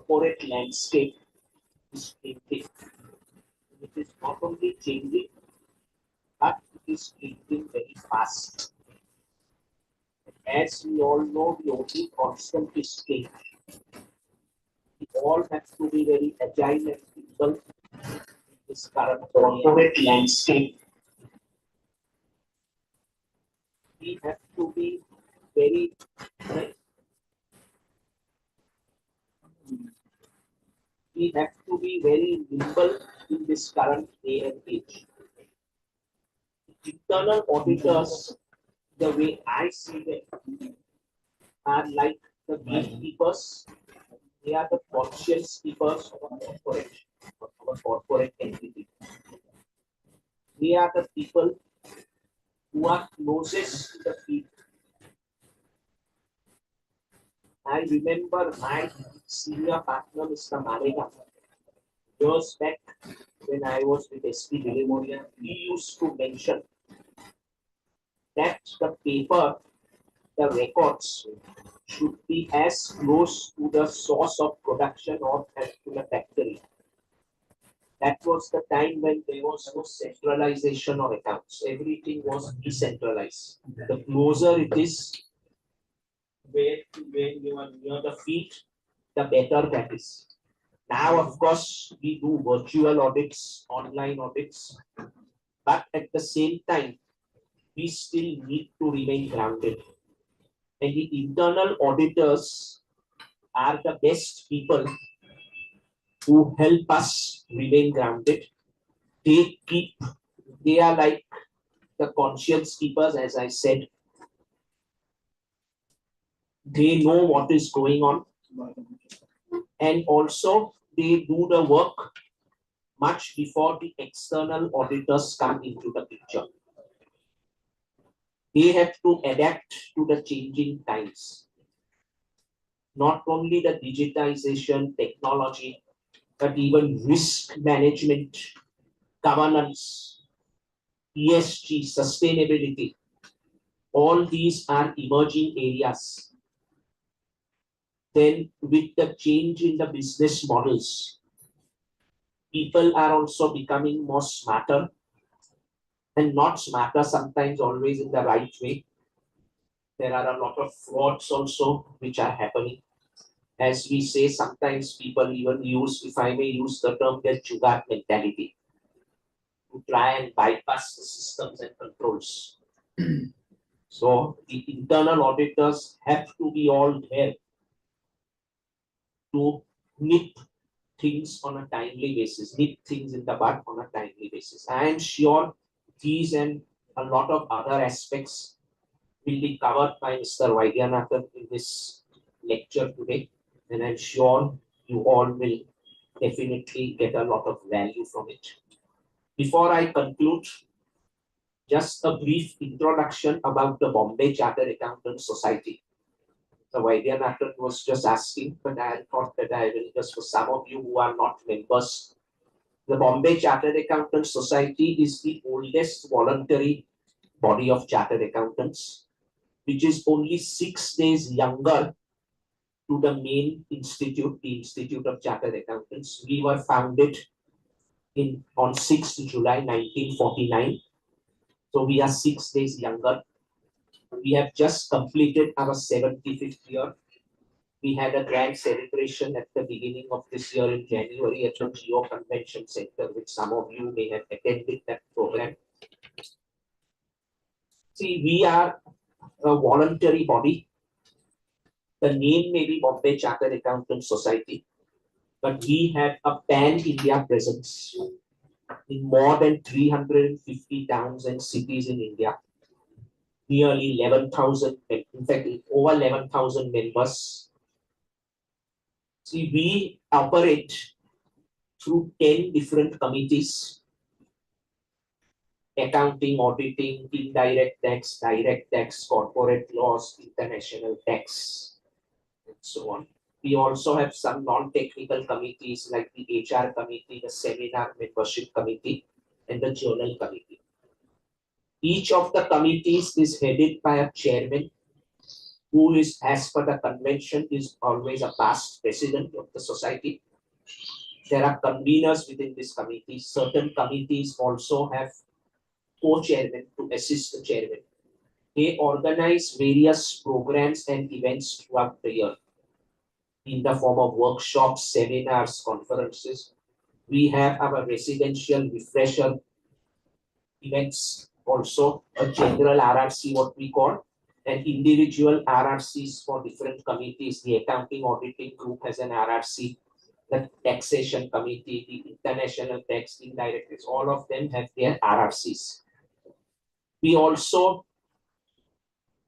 corporate landscape is changing. It is not only changing, but it is changing very fast. As we all know, the only constant is change. We all have to be very agile and nimble in this current corporate landscape. We have to be very nimble in this current day and age. Internal auditors, the way I see them, are like the gatekeepers. They are the conscience keepers of our corporate entity. They are the people who are closest to the field. I remember my senior partner, Mr. Marega, years back when I was with SP Delimorian, he used to mention that the paper, the records, should be as close to the source of production or to the factory. That was the time when there was no centralization of accounts. Everything was decentralized. The closer it is, when you are near the field, the better that is. Now, of course, we do virtual audits, online audits, but at the same time, we still need to remain grounded. And the internal auditors are the best people who help us remain grounded. They are like the conscience keepers, as I said. They know what is going on. And also, they do the work much before the external auditors come into the picture. They have to adapt to the changing times. Not only the digitization, technology, but even risk management, governance, ESG, sustainability. All these are emerging areas. Then with the change in the business models, people are also becoming more smarter, and not smarter sometimes always in the right way. There are a lot of frauds also which are happening. As we say, sometimes people even use, if I may use the term, their jugaad mentality to try and bypass the systems and controls. So the internal auditors have to be all there to nip things on a timely basis, nip things in the bud on a timely basis. I am sure these and a lot of other aspects will be covered by Mr. Vaidyanathan in this lecture today, and I'm sure you all will definitely get a lot of value from it. Before I conclude, just a brief introduction about the Bombay Chartered Accountants Society. The Vaidyanathan was just asking, but I thought that I will just, for some of you who are not members, the Bombay Chartered Accountants Society is the oldest voluntary body of chartered accountants, which is only 6 days younger to the main institute, the Institute of Chartered Accountants. We were founded on 6th July 1949. So we are 6 days younger. We have just completed our 75th year. We had a grand celebration at the beginning of this year in January at the Geo Convention Center, which some of you may have attended that program. See, we are a voluntary body. The name may be Bombay Chartered Accountants Society, but we have a pan-India presence in more than 350 towns and cities in India. Nearly 11,000, in fact, over 11,000 members. See, we operate through 10 different committees: accounting, auditing, indirect tax, direct tax, corporate laws, international tax, and so on. We also have some non-technical committees like the HR committee, the seminar membership committee, and the journal committee. Each of the committees is headed by a chairman, who is, as per the convention, is always a past president of the society. There are conveners within this committee. Certain committees also have co-chairman to assist the chairman. They organize various programs and events throughout the year in the form of workshops, seminars, conferences. We have our residential refresher events, also a general RRC, what we call, and individual RRCs for different committees. The accounting auditing group has an RRC, the taxation committee, the international tax directors, all of them have their RRCs. We also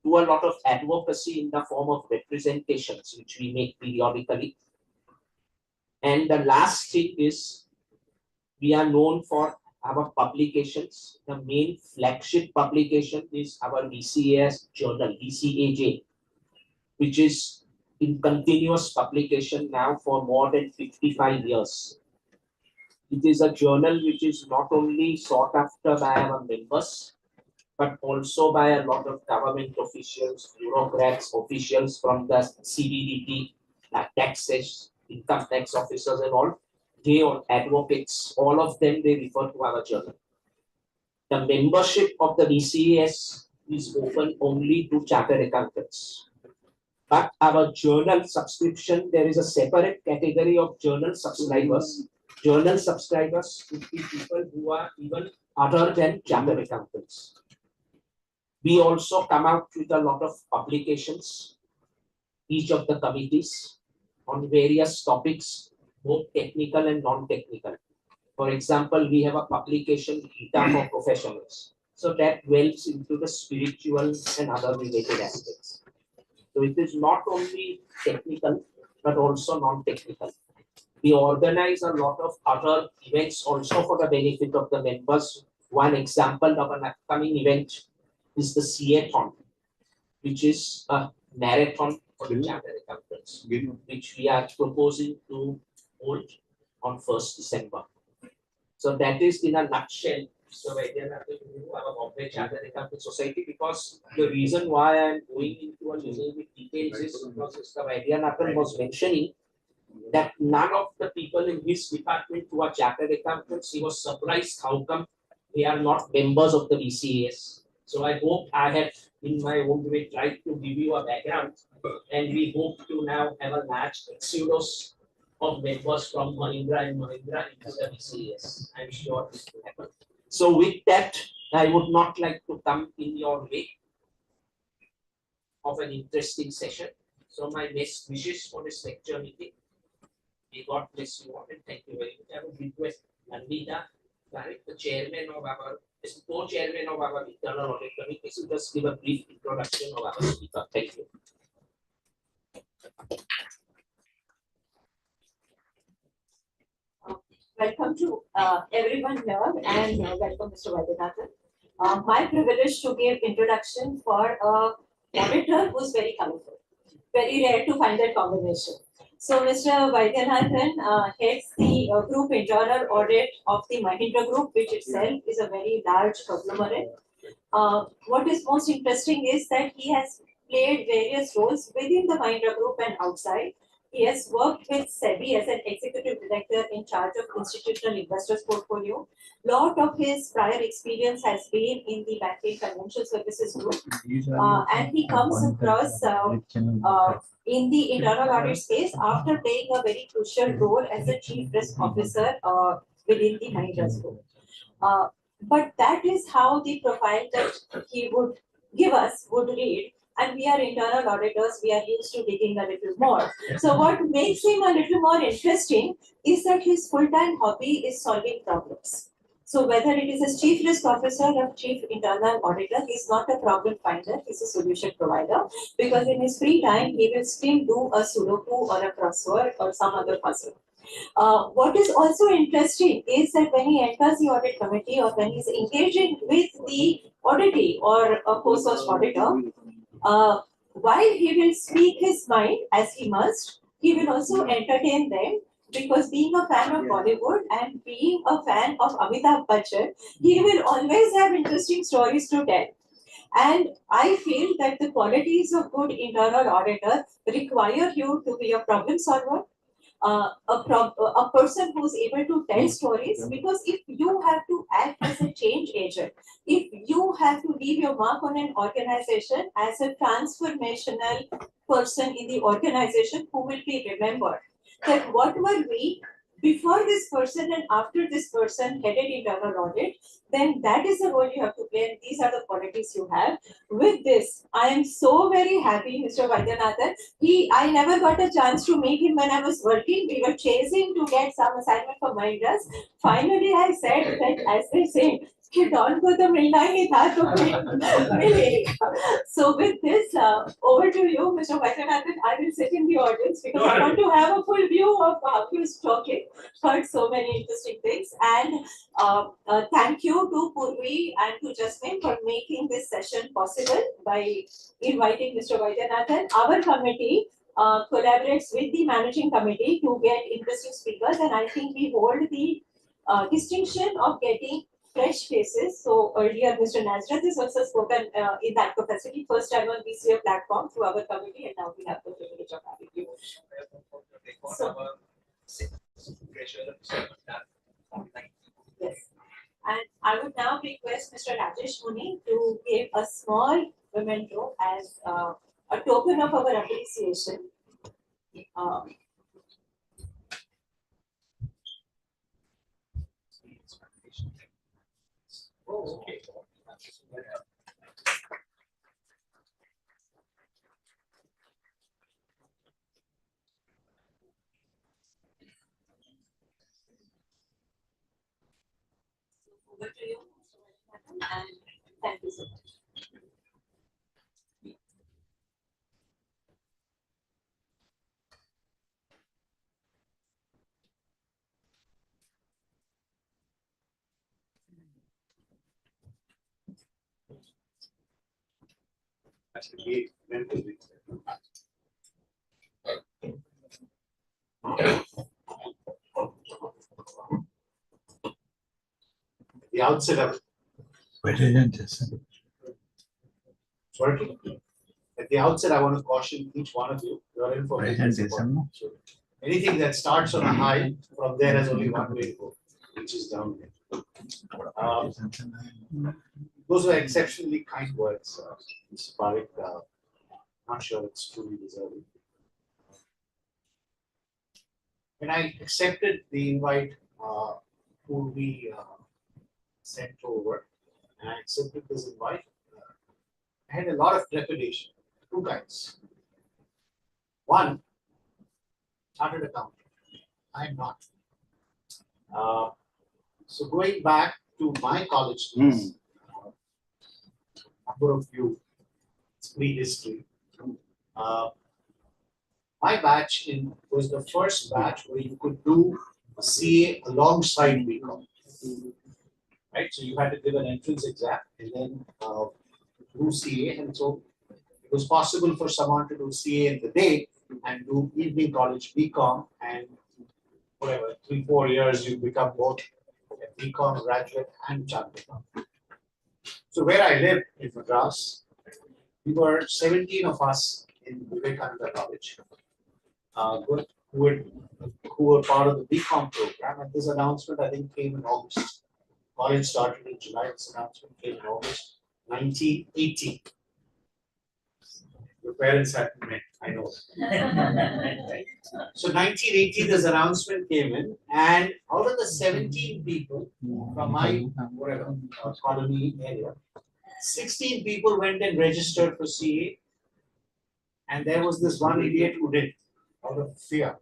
do a lot of advocacy in the form of representations, which we make periodically. And the last thing is, we are known for our publications. The main flagship publication is our VCAS journal, VCAJ, which is in continuous publication now for more than 55 years. It is a journal which is not only sought after by our members, but also by a lot of government officials, bureaucrats, officials from the CBDT, taxes, income tax officers and all. They are advocates, all of them, they refer to our journal. The membership of the VCAS is open only to chartered accountants. But our journal subscription, there is a separate category of journal subscribers. Journal subscribers would be people who are even other than chartered accountants. We also come out with a lot of publications, each of the committees, on various topics, both technical and non-technical. For example, we have a publication, Gita for Professionals. So that dwells into the spiritual and other related aspects. So it is not only technical, but also non-technical. We organize a lot of other events also for the benefit of the members. One example of an upcoming event is the CA-thon, which is a marathon for the chartered accountants, which we are proposing to hold on 1st December. So that is in a nutshell. So Vaidyanathan, you have a Bombay Chartered Accountant Society, because the reason why I am going into a little bit details is because Mr. Vaidyanathan was mentioning that none of the people in his department who are chartered accountants, he was surprised how come they are not members of the VCAS. So I hope I have, in my own way, tried to give you a background, and we hope to now have a large exodus of members from Mahindra and Mahindra into the VCAS. I'm sure this will happen. So with that, I would not like to come in your way of an interesting session. So my best wishes for this lecture meeting. May God bless you all, and thank you very much. I would request Nandita, the chairman of our, co-chairman of our internal audit committee, to just give a brief introduction of our speaker. Thank you. Welcome to everyone here, and welcome Mr. Vaidyanathan. My privilege to give introduction for an auditor who's very colorful. Very rare to find that combination. So Mr. Vaidyanathan heads the group internal audit of the Mahindra Group, which itself is a very large conglomerate. What is most interesting is that he has played various roles within the Mahindra Group and outside. He has worked with SEBI as an executive director in charge of institutional investors portfolio. Lot of his prior experience has been in the banking financial services group, and he comes across in the internal audit space after playing a very crucial role as a chief risk officer within the Mahindra Group. But that is how the profile that he would give us would read. And we are internal auditors, we are used to digging a little more. So what makes him a little more interesting is that his full-time hobby is solving problems. So whether it is as chief risk officer or chief internal auditor, he's not a problem finder, he's a solution provider. Because in his free time, he will still do a Sudoku or a crossword or some other puzzle. What is also interesting is that when he enters the audit committee or when he's engaging with the auditee or a co-source auditor, while he will speak his mind as he must, he will also entertain them, because being a fan of Bollywood and being a fan of Amitabh Bachchan, he will always have interesting stories to tell. And I feel that the qualities of good internal auditor require you to be a problem solver, a person who's able to tell stories, because if you have to act as a change agent, if you have to leave your mark on an organization as a transformational person in the organization who will be remembered, that what were we before this person and after this person headed internal audit, then that is the role you have to play, and these are the qualities you have. With this, I am so very happy, Mr. Vaidyanathan. I never got a chance to meet him when I was working. We were chasing to get some assignment for Mindus. Finally, I said that, as they say, कि don को तो मिलना ही था तो मिलेगा. So with this, over to you, Mr. Vaidyanathan. I will sit in the audience because I want to have a full view of how he was talking. Heard so many interesting things, and thank you to Purvi and to Jasmine for making this session possible by inviting Mr. Vaidyanathan. Our committee collaborates with the managing committee to get interesting speakers, and I think we hold the distinction of getting fresh faces. So earlier, Mr. Nazrat has also spoken in that capacity, first time on BCA platform through our committee, and now we have the privilege of having you. So, yes. And I would now request Mr. Rajesh Muni to give a small memento as a token of our appreciation. Okay. Over to you, and thank you so much. Actually, the outset of sorry. At the outset, I want to caution each one of you. You are in for business. So anything that starts on a high, from there has only one way to go, which is down. Those were exceptionally kind words, Mr. Parekh. Not sure it's truly deserving. When I accepted the invite, who we sent over, and I accepted this invite, I had a lot of trepidation. Two kinds. One, chartered accountant. I'm not. So going back to my college days, number of you, it's prehistory. My batch was the first batch where you could do CA alongside BCom. Right, so you had to give an entrance exam and then do CA, and so it was possible for someone to do CA in the day and do evening college BCom, and whatever 3-4 years you become both a BCom graduate and chartered accountant. So where I lived in Madras, we were 17 of us in Vivekananda College, who were part of the BCom program, and this announcement I think came in August. College started in July. This announcement came in August 1980. Your parents hadn't met, I know. So 1980, this announcement came in, and out of the 17 people from my whatever colony area, 16 people went and registered for CA, and there was this one idiot who did, out of fear,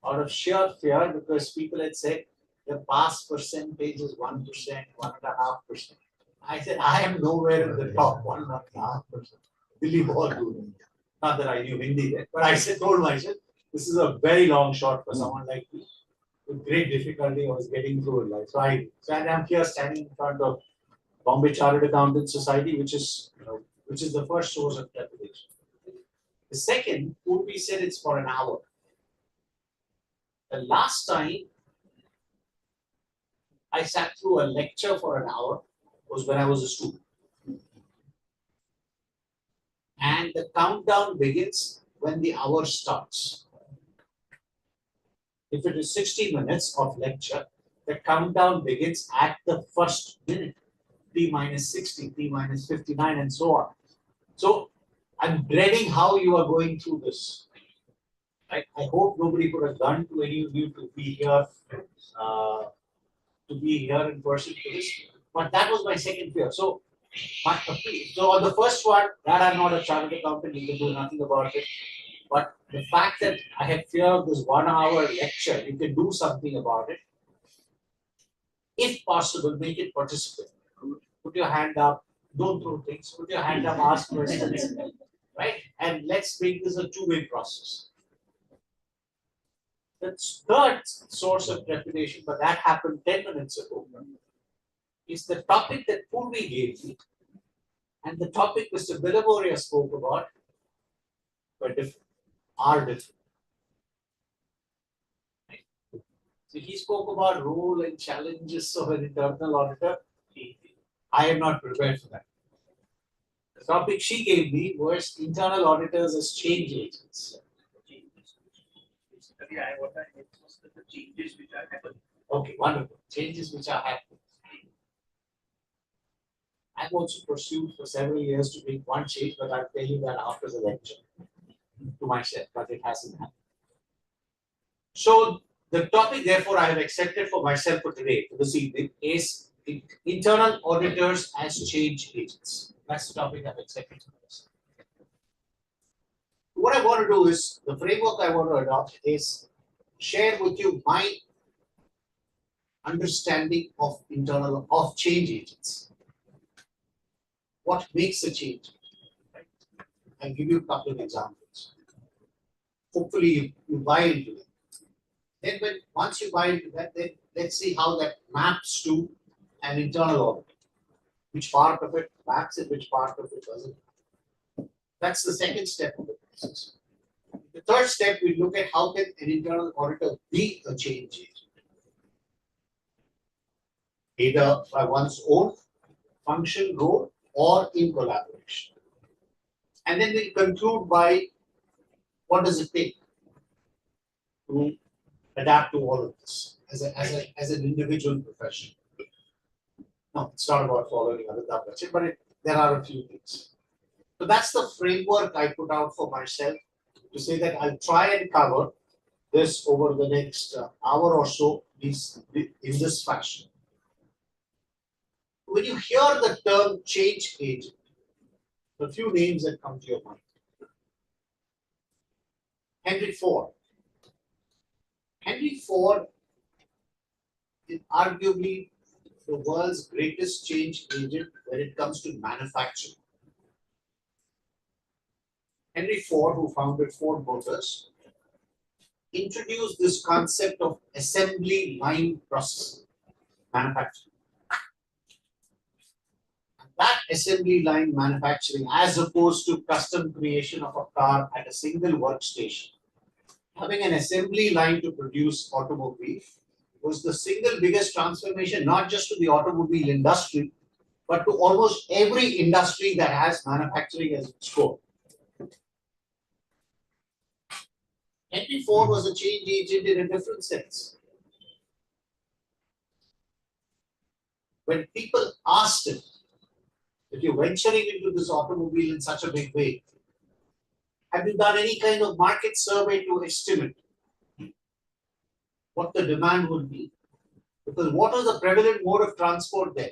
out of sheer fear, because people had said the pass percentage is 1%, 1.5%. I said, I am nowhere in the top 1.5%. Billy Ball do. Not that I knew Hindi then, but I told myself, this is a very long shot for someone like me. With great difficulty, I was getting through it. Like, so I'm here standing in front of Bombay Chartered Accountants Society, which is the first source of trepidation. The second, Purvi said it's for an hour. The last time I sat through a lecture for an hour was when I was a student. and the countdown begins when the hour starts. If it is 60 minutes of lecture, the countdown begins at the first minute, T minus 60, T minus 59, and so on. So I'm dreading how you are going through this. Right? I hope nobody put a gun to any of you to be here in person for this. But that was my second fear. So on the first one, that I'm not a chartered accountant, you can do nothing about it. But the fact that I had fear of this 1 hour lecture, you can do something about it. If possible, make it participate. Put your hand up, don't throw things, put your hand up, ask questions, right? And let's make this a two-way process. The third source of trepidation, but that happened 10 minutes ago, is the topic that Purvi gave me and the topic Mr. Bilaboria spoke about were different, are different. Right? So he spoke about role and challenges of an internal auditor. I am not prepared for that. The topic she gave me was internal auditors as change agents. The changes which are happening. Okay, wonderful. Changes which are happening. I've also pursued for several years to make one change, but I'll tell you that after the lecture to myself, but it hasn't happened. So the topic, therefore, I have accepted for myself for today, for this evening, is internal auditors as change agents. That's the topic I've accepted for myself. What I want to do is, the framework I want to adopt is share with you my understanding of change agents. What makes a change? Right? I'll give you a couple of examples. Hopefully you buy into it. Then once you buy into that, then let's see how that maps to an internal audit. Which part of it maps and which part of it doesn't. That's the second step of the process. The third step, we look at how can an internal auditor be a change agent. Either by one's own function, role, or in collaboration. And then we'll conclude by what does it take to adapt to all of this as an individual profession. No, it's not about following Amitabh Bachchan, but there are a few things. So that's the framework I put out for myself to say that I'll try and cover this over the next hour or so in this fashion. When you hear the term change agent, a few names that come to your mind. Henry Ford. Henry Ford is arguably the world's greatest change agent when it comes to manufacturing. Henry Ford, who founded Ford Motors, introduced this concept of assembly line processing, manufacturing. And that assembly line manufacturing, as opposed to custom creation of a car at a single workstation, having an assembly line to produce automobiles was the single biggest transformation, not just to the automobile industry, but to almost every industry that has manufacturing as its core. Henry Ford was a change agent in a different sense. When people asked him, if you're venturing into this automobile in such a big way, have you done any kind of market survey to estimate what the demand would be? Because what was the prevalent mode of transport there?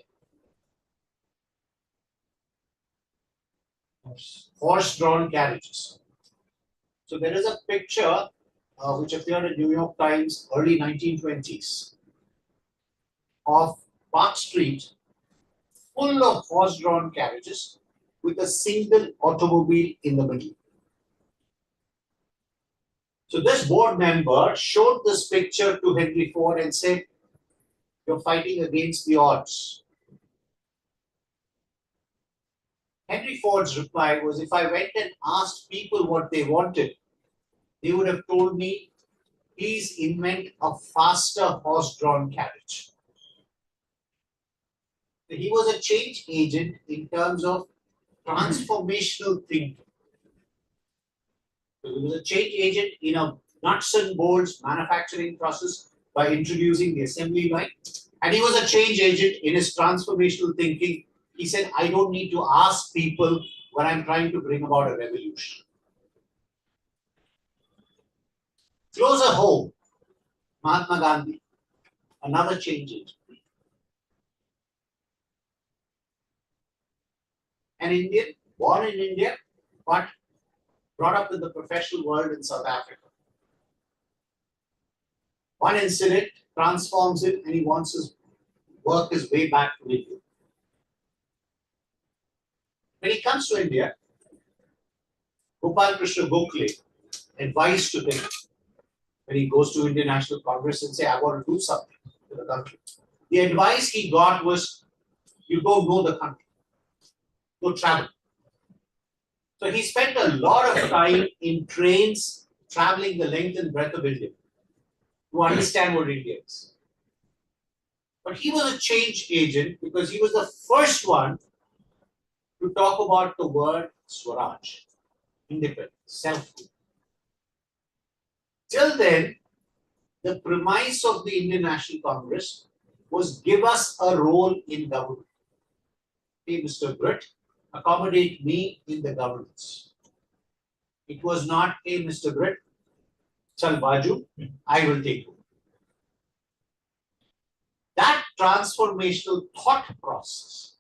Horse-drawn carriages. So there is a picture which appeared in New York Times early 1920s of Park Street full of horse-drawn carriages with a single automobile in the middle. So this board member showed this picture to Henry Ford and said, "You're fighting against the odds." Henry Ford's reply was, if I went and asked people what they wanted, they would have told me, please invent a faster horse-drawn carriage. He was a change agent in terms of transformational thinking. So he was a change agent in a nuts and bolts manufacturing process by introducing the assembly line. And he was a change agent in his transformational thinking. He said, I don't need to ask people when I'm trying to bring about a revolution. Closer home, Mahatma Gandhi, another change agent. An Indian, born in India, but brought up in the professional world in South Africa. One incident transforms him and he wants to work his way back to India. When he comes to India, Gopal Krishna Gokhale advised to him when he goes to Indian National Congress and say, I want to do something for the country. The advice he got was, you don't know the country, go travel. So he spent a lot of time in trains traveling the length and breadth of India to understand what India is. But he was a change agent because he was the first one to talk about the word Swaraj, independence, self-rule. Till then, the premise of the Indian National Congress was give us a role in government. Hey, Mr. Britt, accommodate me in the governance. It was not, hey, Mr. Britt, chal baju, I will take you. That transformational thought process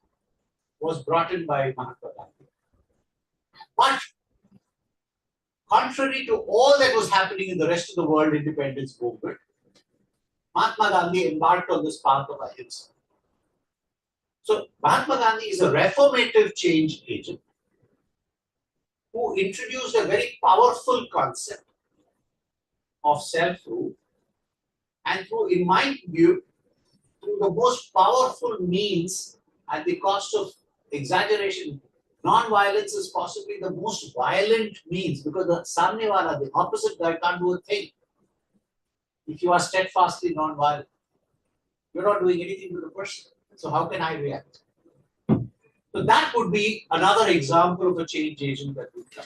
was brought in by Mahatma Gandhi. But contrary to all that was happening in the rest of the world independence movement, Mahatma Gandhi embarked on this path of ahimsa. So Mahatma Gandhi is a reformative change agent who introduced a very powerful concept of self-rule, and through, in my view, through the most powerful means at the cost of exaggeration. Non-violence is possibly the most violent means because the samne wala, the opposite guy, can't do a thing. If you are steadfastly non-violent, you're not doing anything to the person. So how can I react? So that would be another example of a change agent that would come.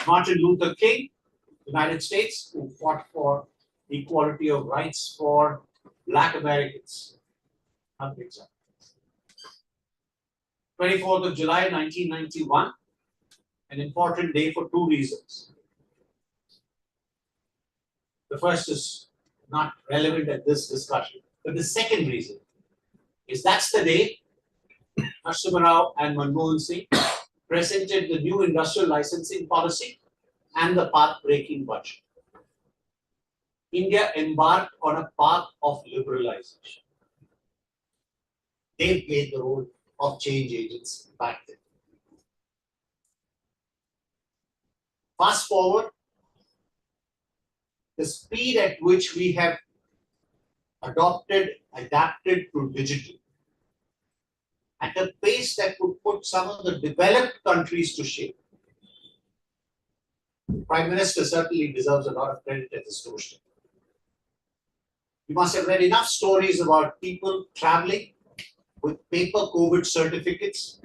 Martin Luther King, United States, who fought for equality of rights for Black Americans. Another example. 24th of July 1991, an important day for two reasons. The first is not relevant at this discussion, but the second reason is that's the day Narasimha Rao and Manmohan Singh presented the new industrial licensing policy and the path-breaking budget. India embarked on a path of liberalization. They played the role of change agents back then. Fast forward, the speed at which we have adapted to digital at a pace that would put some of the developed countries to shame. The Prime Minister certainly deserves a lot of credit at this doorstep. You must have read enough stories about people traveling with paper COVID certificates,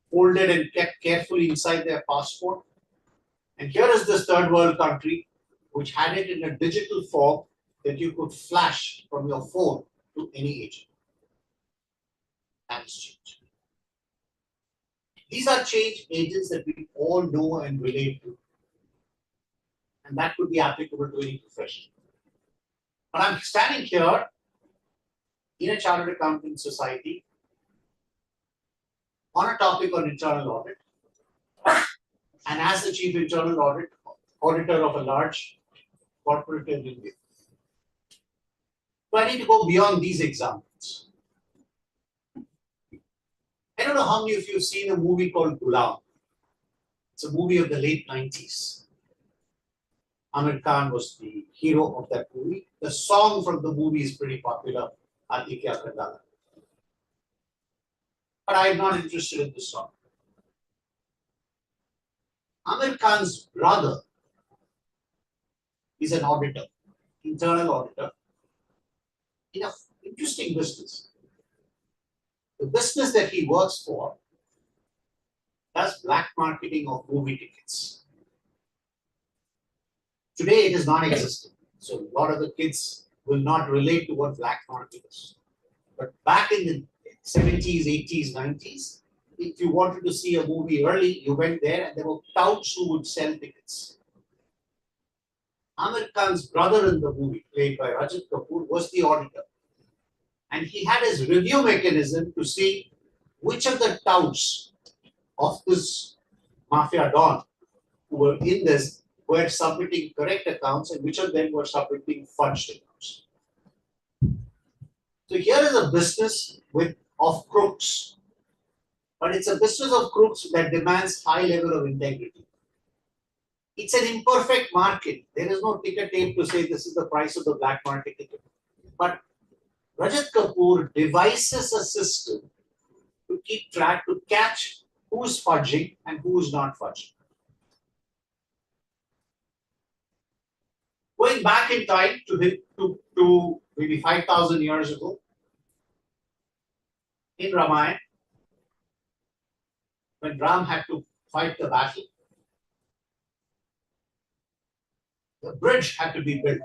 folded and kept carefully inside their passport. And here is this third world country which had it in a digital form that you could flash from your phone to any agent. That is change. These are change agents that we all know and relate to. And that could be applicable to any profession. But I'm standing here in a chartered accounting society on a topic on internal audit, and as the chief internal auditor of a large corporate in India. So I need to go beyond these examples. I don't know how many of you have seen a movie called Ghulam. It's a movie of the late 90s. Amir Khan was the hero of that movie. The song from the movie is pretty popular, Aati Kya Kandala. But I am not interested in this song. Amir Khan's brother is an auditor, internal auditor, in an interesting business. The business that he works for does black marketing of movie tickets. Today it is non-existent. So a lot of the kids will not relate to what black market is. But back in the 70s, 80s, 90s, if you wanted to see a movie early, you went there and there were touts who would sell tickets. Amir Khan's brother in the movie, played by Rajat Kapoor, was the auditor. And he had his review mechanism to see which of the touts of this mafia don who were in this were submitting correct accounts and which of them were submitting fudged accounts. So here is a business of crooks, but it's a business of crooks that demands high level of integrity. It's an imperfect market. There is no ticker tape to say this is the price of the black market ticket. But Rajat Kapoor devises a system to keep track, to catch who's fudging and who's not fudging. Going back in time to maybe 5,000 years ago, in Ramayana, when Ram had to fight the battle, the bridge had to be built.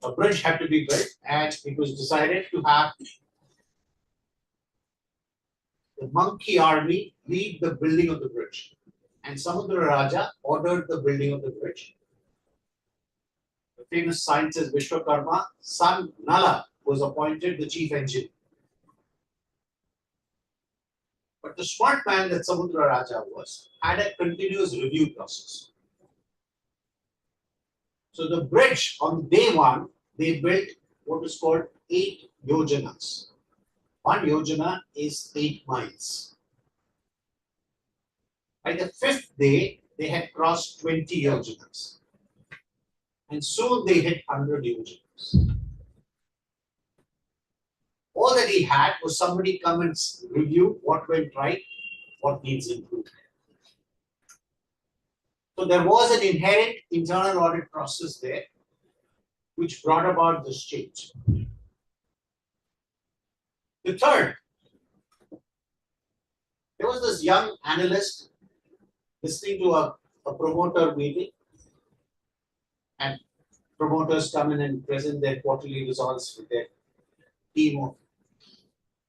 A bridge had to be built, and it was decided to have the monkey army lead the building of the bridge. And Samudra Raja ordered the building of the bridge. The famous scientist Vishwakarma, son Nala, was appointed the chief engineer. But the smart man that Samudra Raja was had a continuous review process. So the bridge on day one, they built what is called 8 yojanas. 1 yojana is 8 miles. By the 5th day, they had crossed 20 yojanas. And soon they hit 100 yojanas. All that he had was somebody come and review what went right, what needs improvement. So there was an inherent internal audit process there, which brought about this change. The third, there was this young analyst listening to a promoter meeting, and promoters come in and present their quarterly results with their team of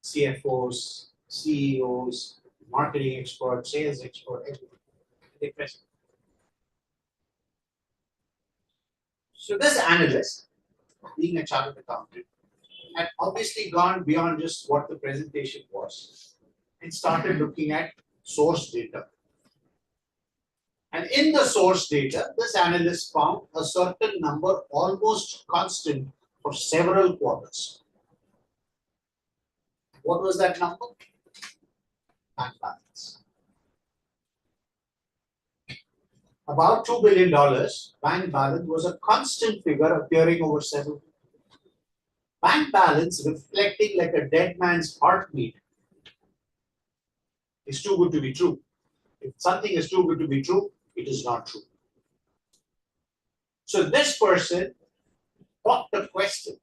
CFOs, CEOs, marketing experts, sales experts, everything. They present. So this analyst, being a chartered accountant, had obviously gone beyond just what the presentation was and started looking at source data. And in the source data, this analyst found a certain number almost constant for several quarters. What was that number? Bank balance. About $2 billion bank balance was a constant figure appearing over several. Bank balance reflecting like a dead man's heartbeat is too good to be true. If something is too good to be true, it is not true. So this person popped a question.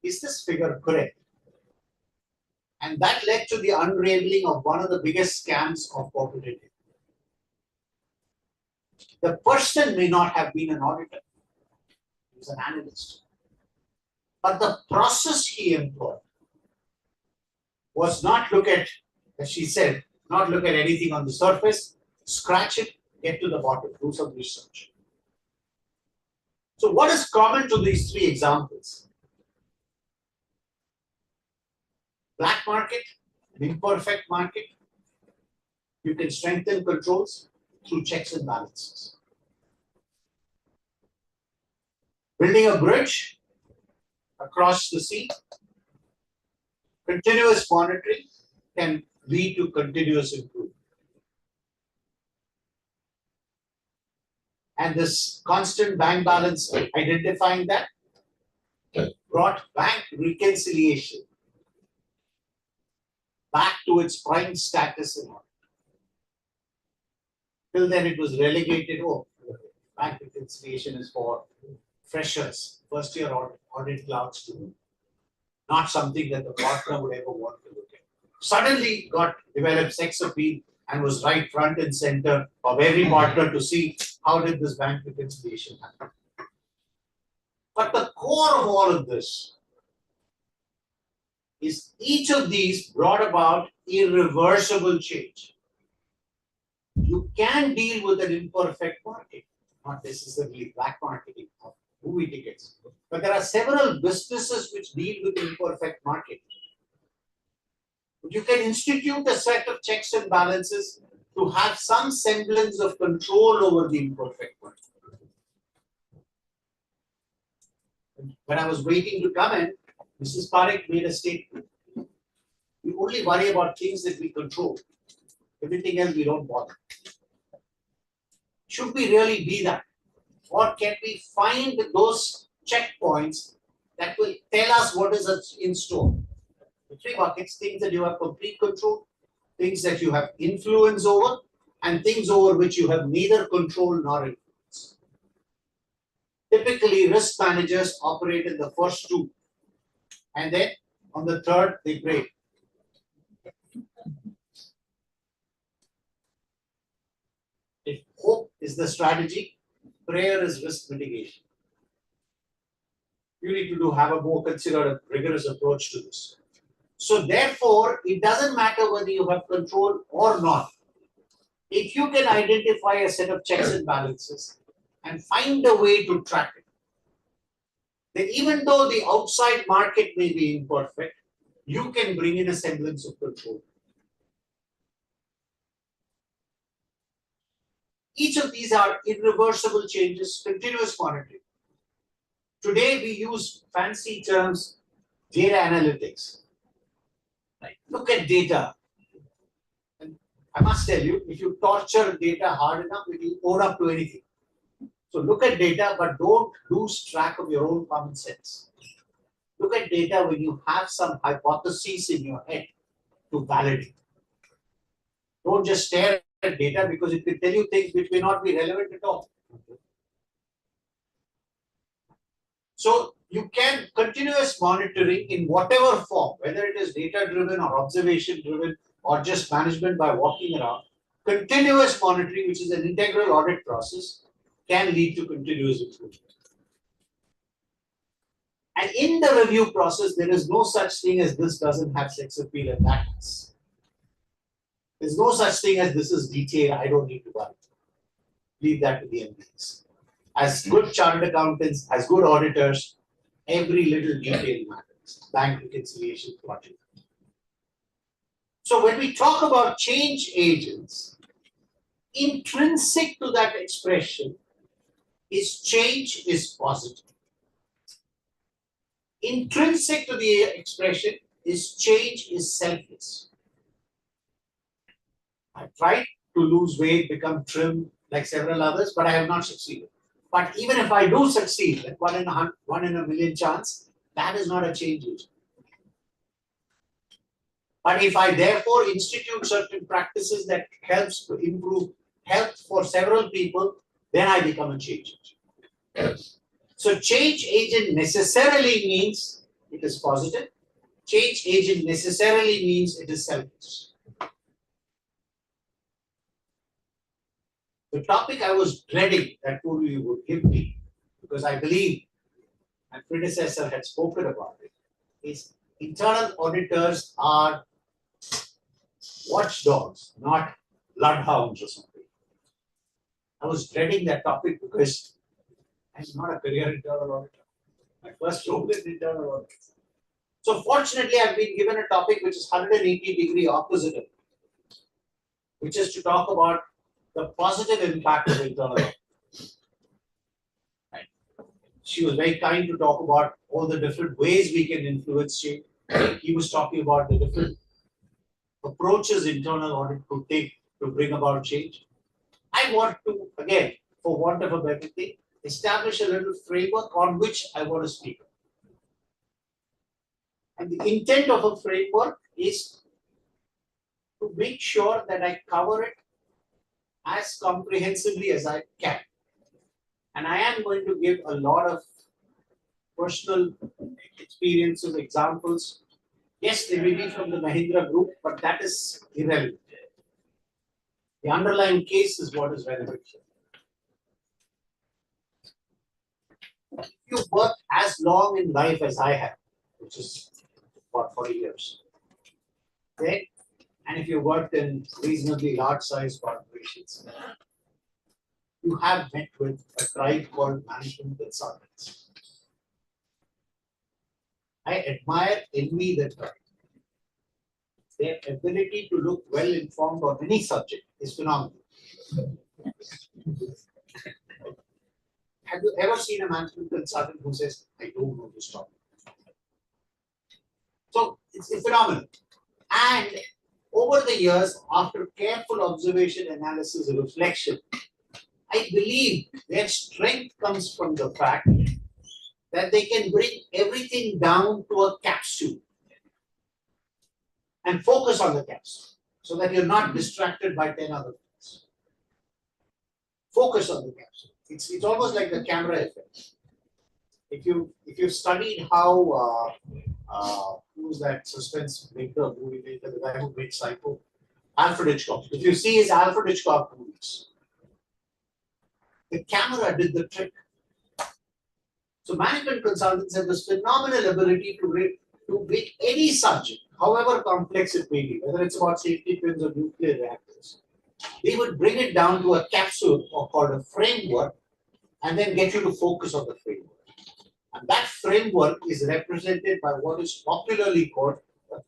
Is this figure correct? And that led to the unraveling of one of the biggest scams of corporate India. The person may not have been an auditor. He was an analyst. But the process he employed was not look at, as she said, not look at anything on the surface, scratch it, get to the bottom, do some research. So what is common to these 3 examples? Black market, imperfect market, you can strengthen controls through checks and balances. Building a bridge across the sea, continuous monitoring can lead to continuous improvement. And this constant bank balance, identifying that, brought bank reconciliation back to its prime status in audit. Till then it was relegated, bank reconciliation is for freshers, first year audit clerks to do, not something that the partner would ever want to look at. suddenly got developed sex appeal and was right front and center of every partner to see how did this bank reconciliation happen. But the core of all of this is each of these brought about irreversible change. You can deal with an imperfect market, not necessarily black marketing of movie tickets, but there are several businesses which deal with imperfect market. You can institute a set of checks and balances to have some semblance of control over the imperfect market. When I was waiting to come in, Mrs. Parekh made a statement. We only worry about things that we control. Everything else we don't bother. Should we really be that? Or can we find those checkpoints that will tell us what is in store? The three buckets: things that you have complete control, things that you have influence over, and things over which you have neither control nor influence. Typically, risk managers operate in the first two, and then on the third, they break. If hope is the strategy, prayer is risk mitigation. You need to have a more considered, rigorous approach to this. So therefore, it doesn't matter whether you have control or not. If you can identify a set of checks and balances and find a way to track it, then even though the outside market may be imperfect, you can bring in a semblance of control. Each of these are irreversible changes, continuous monitoring. Today we use fancy terms, data analytics. Right? Look at data. And I must tell you, if you torture data hard enough, it will own up to anything. So look at data, but don't lose track of your own common sense. Look at data when you have some hypotheses in your head to validate. Don't just stare at data because it will tell you things which may not be relevant at all. So you can continuous monitoring in whatever form, whether it is data driven or observation driven or just management by walking around. Continuous monitoring, which is an integral audit process, can lead to continuous improvement. And in the review process, there is no such thing as this doesn't have sex appeal and that has. There's no such thing as this is detail, I don't need to worry. Leave that to the MDs. As good chartered accountants, as good auditors, every little detail matters. Bank reconciliation project. So when we talk about change agents, intrinsic to that expression is change is positive. Intrinsic to the expression is change is selfless. I tried to lose weight, become trim like several others, but I have not succeeded. But even if I do succeed, like one in a million chance, that is not a change agent. But if I therefore institute certain practices that helps to improve health for several people, then I become a change agent. So change agent necessarily means it is positive. Change agent necessarily means it is selfless. The topic I was dreading that Purvi would give me, because I believe my predecessor had spoken about it, is internal auditors are watchdogs, not bloodhounds or something. I was dreading that topic because I'm not a career internal auditor. My first role is internal audit. So fortunately, I've been given a topic which is 180-degree opposite of it, which is to talk about the positive impact of internal audit. Right. She was very kind to talk about all the different ways we can influence change. He was talking about the different approaches internal audit could take to bring about change. I want to, again, for want of a better thing, establish a little framework on which I want to speak. And the intent of a framework is to make sure that I cover it as comprehensively as I can. And I am going to give a lot of personal experiences, examples, Yes, they may be from the Mahindra group, but that is irrelevant. The underlying case is what is relevant here. If you work as long in life as I have, which is about 40 years, okay, and if you worked in reasonably large size corporations, you have met with a tribe called management consultants. I admire, envy that tribe. Their ability to look well informed on any subject is phenomenal. Have you ever seen a management consultant who says, I don't know this topic? So it's phenomenal. And over the years, after careful observation, analysis, and reflection, I believe their strength comes from the fact that they can bring everything down to a capsule and focus on the capsule so that you're not distracted by 10 other things. Focus on the capsule. It's almost like the camera effect. If you've studied how who's that suspense maker, movie maker, the guy who made Psycho, Alfred Hitchcock. If you see his Alfred Hitchcock movies, the camera did the trick. So management consultants have this phenomenal ability to make any subject, however complex it may be, whether it's about safety pins or nuclear reactors, they would bring it down to a capsule or called a framework and then get you to focus on the framework. And that framework is represented by what is popularly called a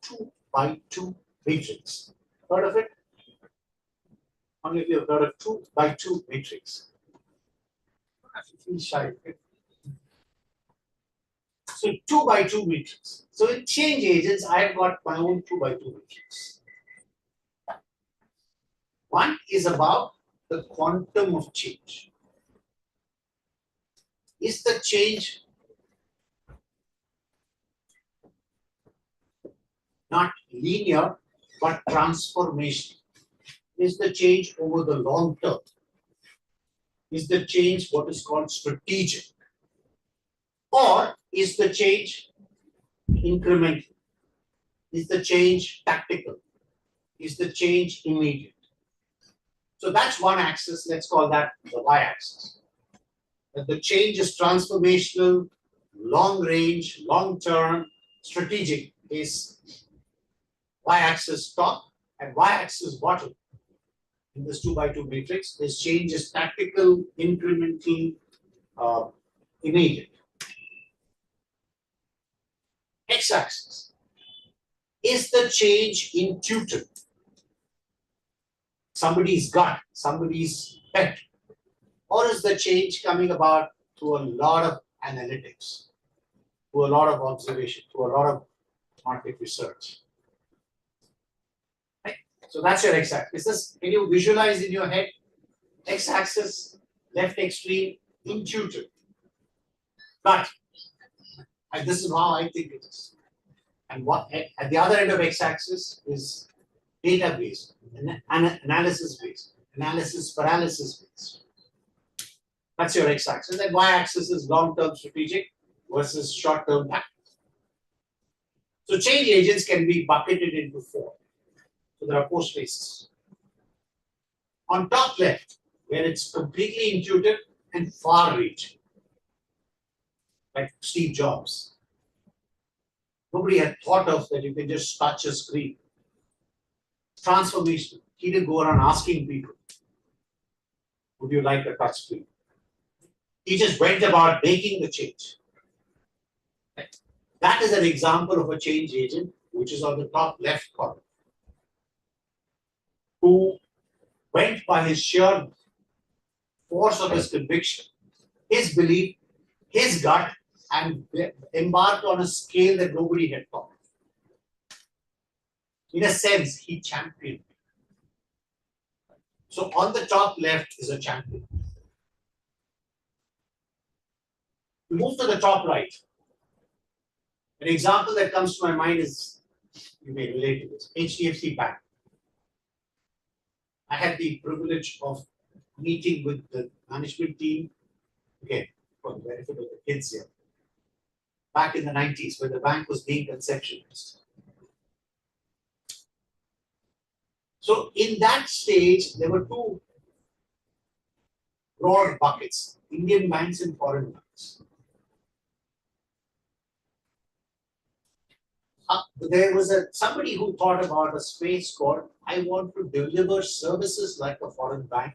2x2 matrix. Heard of it? Only if you've heard of 2x2 matrix. I feel shy. So 2x2 matrix. So in change agents, I've got my own 2x2 matrix. One is about the quantum of change. Is the change not linear but transformational? Is the change over the long term? Is the change what is called strategic? Or is the change incremental? Is the change tactical? Is the change immediate? So that's one axis, let's call that the y-axis. That the change is transformational, long range, long term, strategic is y-axis top and y-axis bottom. In this 2x2 matrix, this change is tactical, incremental, immediate. X-axis. Is the change intuitive? Somebody's gut, somebody's pet. Or is the change coming about through a lot of analytics, through a lot of observation, through a lot of market research? Right? So that's your x-axis. Can you visualize in your head? X-axis, left extreme, intuitive. Gut. And this is how I think it is. And what at the other end of x-axis is data-based, analysis-based, analysis paralysis-based. That's your x-axis. And y-axis is long-term strategic versus short-term tactics. So change agents can be bucketed into four. So there are four spaces. On top left, where it's completely intuitive and far-reaching, like Steve Jobs. Nobody had thought of that you can just touch a screen. Transformation. He didn't go around asking people, would you like a touch screen? He just went about making the change. That is an example of a change agent, which is on the top left column, who went by his sheer force of his conviction, his belief, his gut, and embarked on a scale that nobody had thought. In a sense, he championed. So on the top left is a champion. We move to the top right. An example that comes to my mind is, you may relate to this, HDFC Bank. I had the privilege of meeting with the management team, again, for the benefit of the kids here, back in the 90s when the bank was being conceptualized. So in that stage, there were two broad buckets, Indian banks and foreign banks. There was somebody who thought about a space called, I want to deliver services like a foreign bank,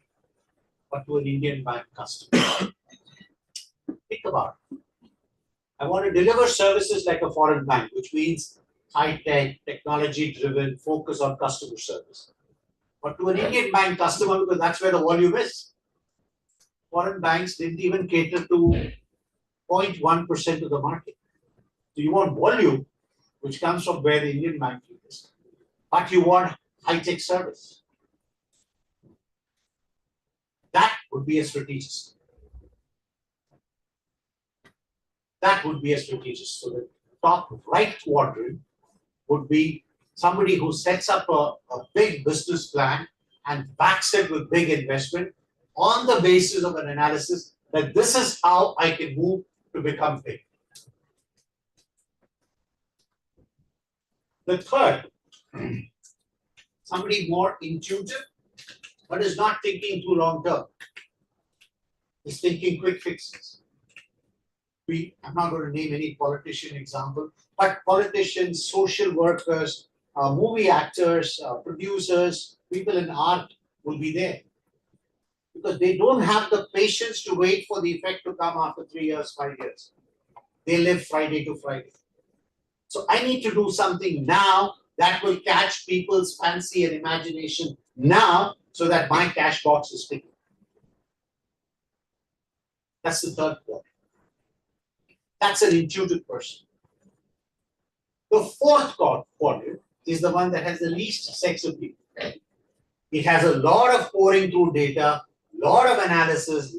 but to an Indian bank customer. Think about it. I want to deliver services like a foreign bank, which means high-tech, technology-driven, focus on customer service. But to an Indian bank customer, because that's where the volume is. Foreign banks didn't even cater to 0.1% of the market. So you want volume, which comes from where the Indian bank is, but you want high-tech service. That would be a strategist. That would be a strategist. So the top right quadrant would be somebody who sets up a big business plan and backs it with big investment on the basis of an analysis that this is how I can move to become big. The third, somebody more intuitive, but is not thinking too long term, is thinking quick fixes. I'm not going to name any politician example, but politicians, social workers, movie actors, producers, people in art will be there. Because they don't have the patience to wait for the effect to come after 3 years, 5 years. They live Friday to Friday. So I need to do something now that will catch people's fancy and imagination now so that my cash box is big. That's the third point. That's an intuitive person. The fourth quadrant is the one that has the least sex appeal. It has a lot of pouring through data, lot of analysis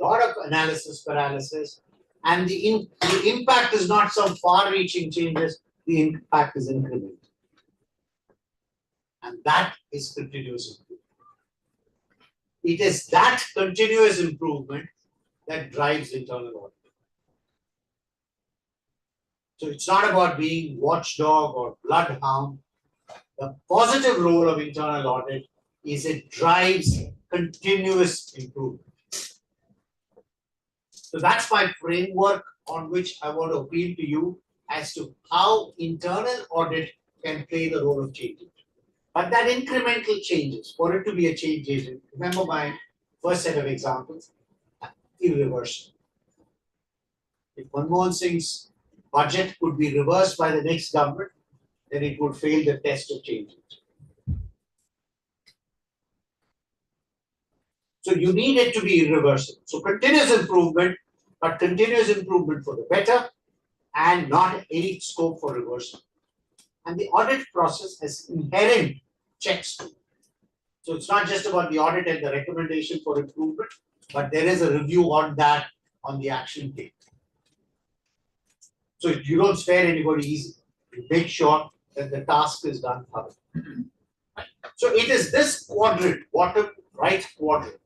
paralysis, and the impact is not some far-reaching changes, the impact is incremental. And that is continuous improvement. It is that continuous improvement that drives internal audit. So it's not about being watchdog or bloodhound. The positive role of internal audit is it drives continuous improvement. So that's my framework on which I want to appeal to you as to how internal audit can play the role of change agent. But that incremental changes, for it to be a change agent, remember my first set of examples, irreversible. If Manmohan Singh's budget could be reversed by the next government, then it would fail the test of change agent. So you need it to be irreversible. So continuous improvement, but continuous improvement for the better and not any scope for reversal. And the audit process has inherent checks to it. So it's not just about the audit and the recommendation for improvement, but there is a review on that on the action tape. So you don't spare anybody easy. You make sure that the task is done thoroughly. So it is this quadrant, bottom right quadrant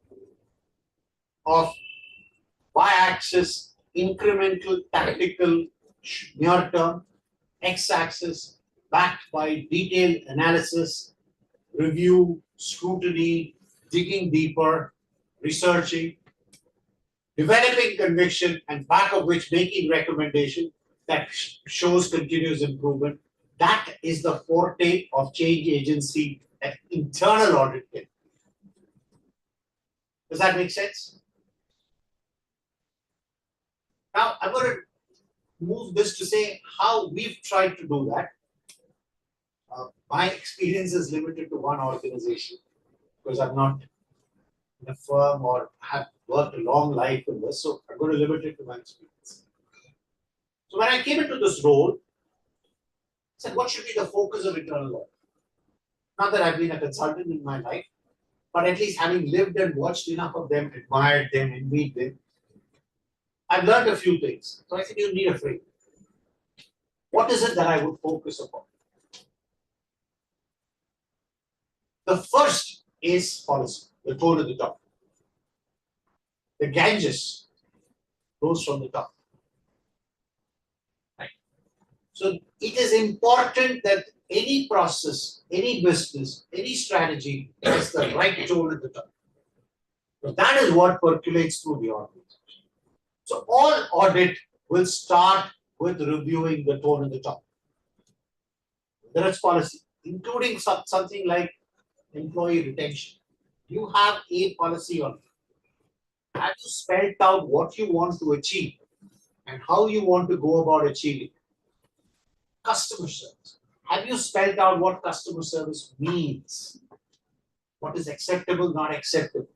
of y-axis, incremental, tactical, near-term, x-axis, backed by detailed analysis, review, scrutiny, digging deeper, researching, developing conviction, and back of which making recommendation that shows continuous improvement. That is the forte of change agency that internal audit can. Does that make sense? Now, I'm going to move this to say how we've tried to do that. My experience is limited to one organization because I'm not in a firm or have worked a long life in this, so I'm going to limit it to my experience. So when I came into this role, I said, what should be the focus of internal audit? Not that I've been a consultant in my life, but at least having lived and watched enough of them, admired them, and meet them, I've learned a few things. So I said, you need a framework. What is it that I would focus upon? The first is policy, the toe to the top. The Ganges goes from the top. Right. So it is important that any process, any business, any strategy has the right tone at the top. So that is what percolates through the organization. So all audit will start with reviewing the tone at the top. There is policy, including something like employee retention. You have a policy on it. Have you spelled out what you want to achieve and how you want to go about achieving it? Customer service. Have you spelled out what customer service means? What is acceptable, not acceptable?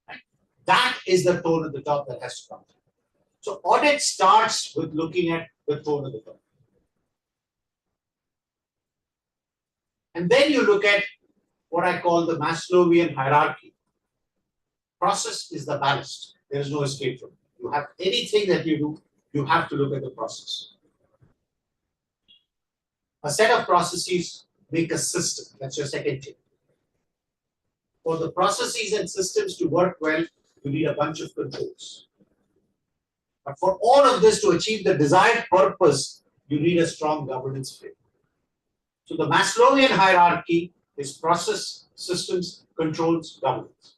Right? That is the tone at the top that has to come. So audit starts with looking at the tone at the top. And then you look at what I call the Maslowian hierarchy. Process is the ballast. There is no escape from it. You have anything that you do, you have to look at the process. A set of processes make a system. That's your second tip. For the processes and systems to work well, you need a bunch of controls. But for all of this to achieve the desired purpose, you need a strong governance framework. So the Maslowian hierarchy is process, systems, controls, governance.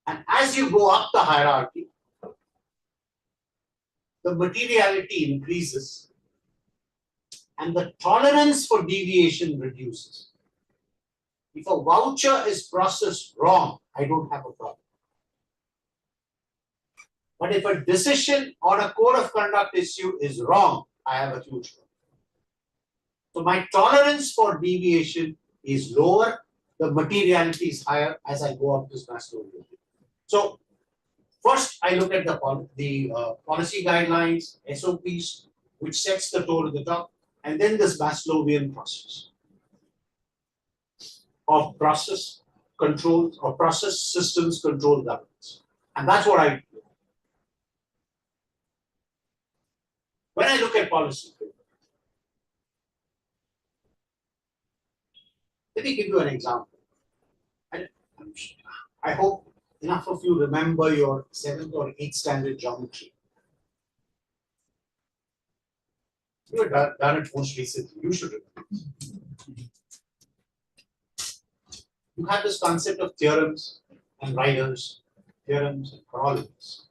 And as you go up the hierarchy, the materiality increases and the tolerance for deviation reduces. If a voucher is processed wrong, I don't have a problem. But if a decision on a code of conduct issue is wrong, I have a huge problem. So my tolerance for deviation is lower, the materiality is higher as I go up this Maslowian. So first I look at the policy guidelines, SOPs, which sets the tone at the top, and then this Maslowian process of process controls or process systems control governance. And that's what I do. When I look at policy, let me give you an example. I hope enough of you remember your 7th or 8th standard geometry. You have done it most recently, you should remember. You have this concept of theorems and riders, theorems and corollaries.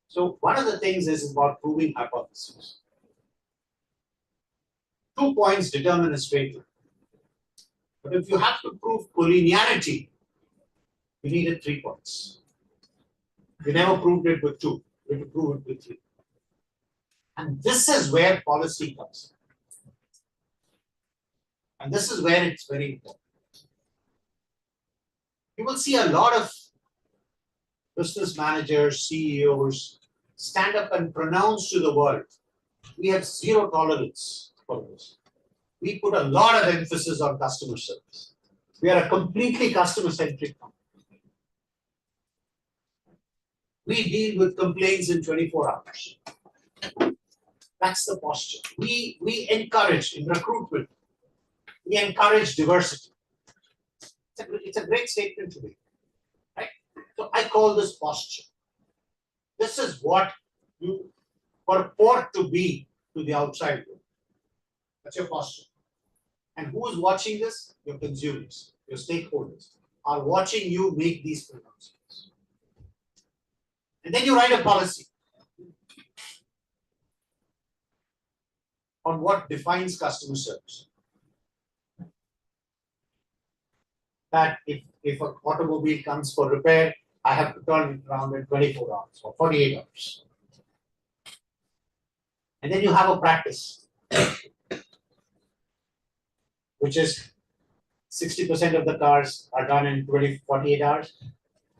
So one of the things is about proving hypotheses. 2 points determine a straight line. But if you have to prove collinearity, you needed 3 points. You never proved it with 2. You have to prove it with 3. And this is where policy comes. And this is where it's very important. You will see a lot of business managers, CEOs stand up and pronounce to the world, we have zero tolerance for this. We put a lot of emphasis on customer service. We are a completely customer-centric company. We deal with complaints in 24 hours. That's the posture. We encourage in recruitment, we encourage diversity. It's a great statement to make, right? So I call this posture. This is what you purport to be to the outside world. That's your posture. And who is watching this? Your consumers, your stakeholders are watching you make these pronouncements. And then you write a policy on what defines customer service. That if an automobile comes for repair, I have to turn it around in 24 hours or 48 hours. And then you have a practice, which is 60% of the cars are done in 48 hours,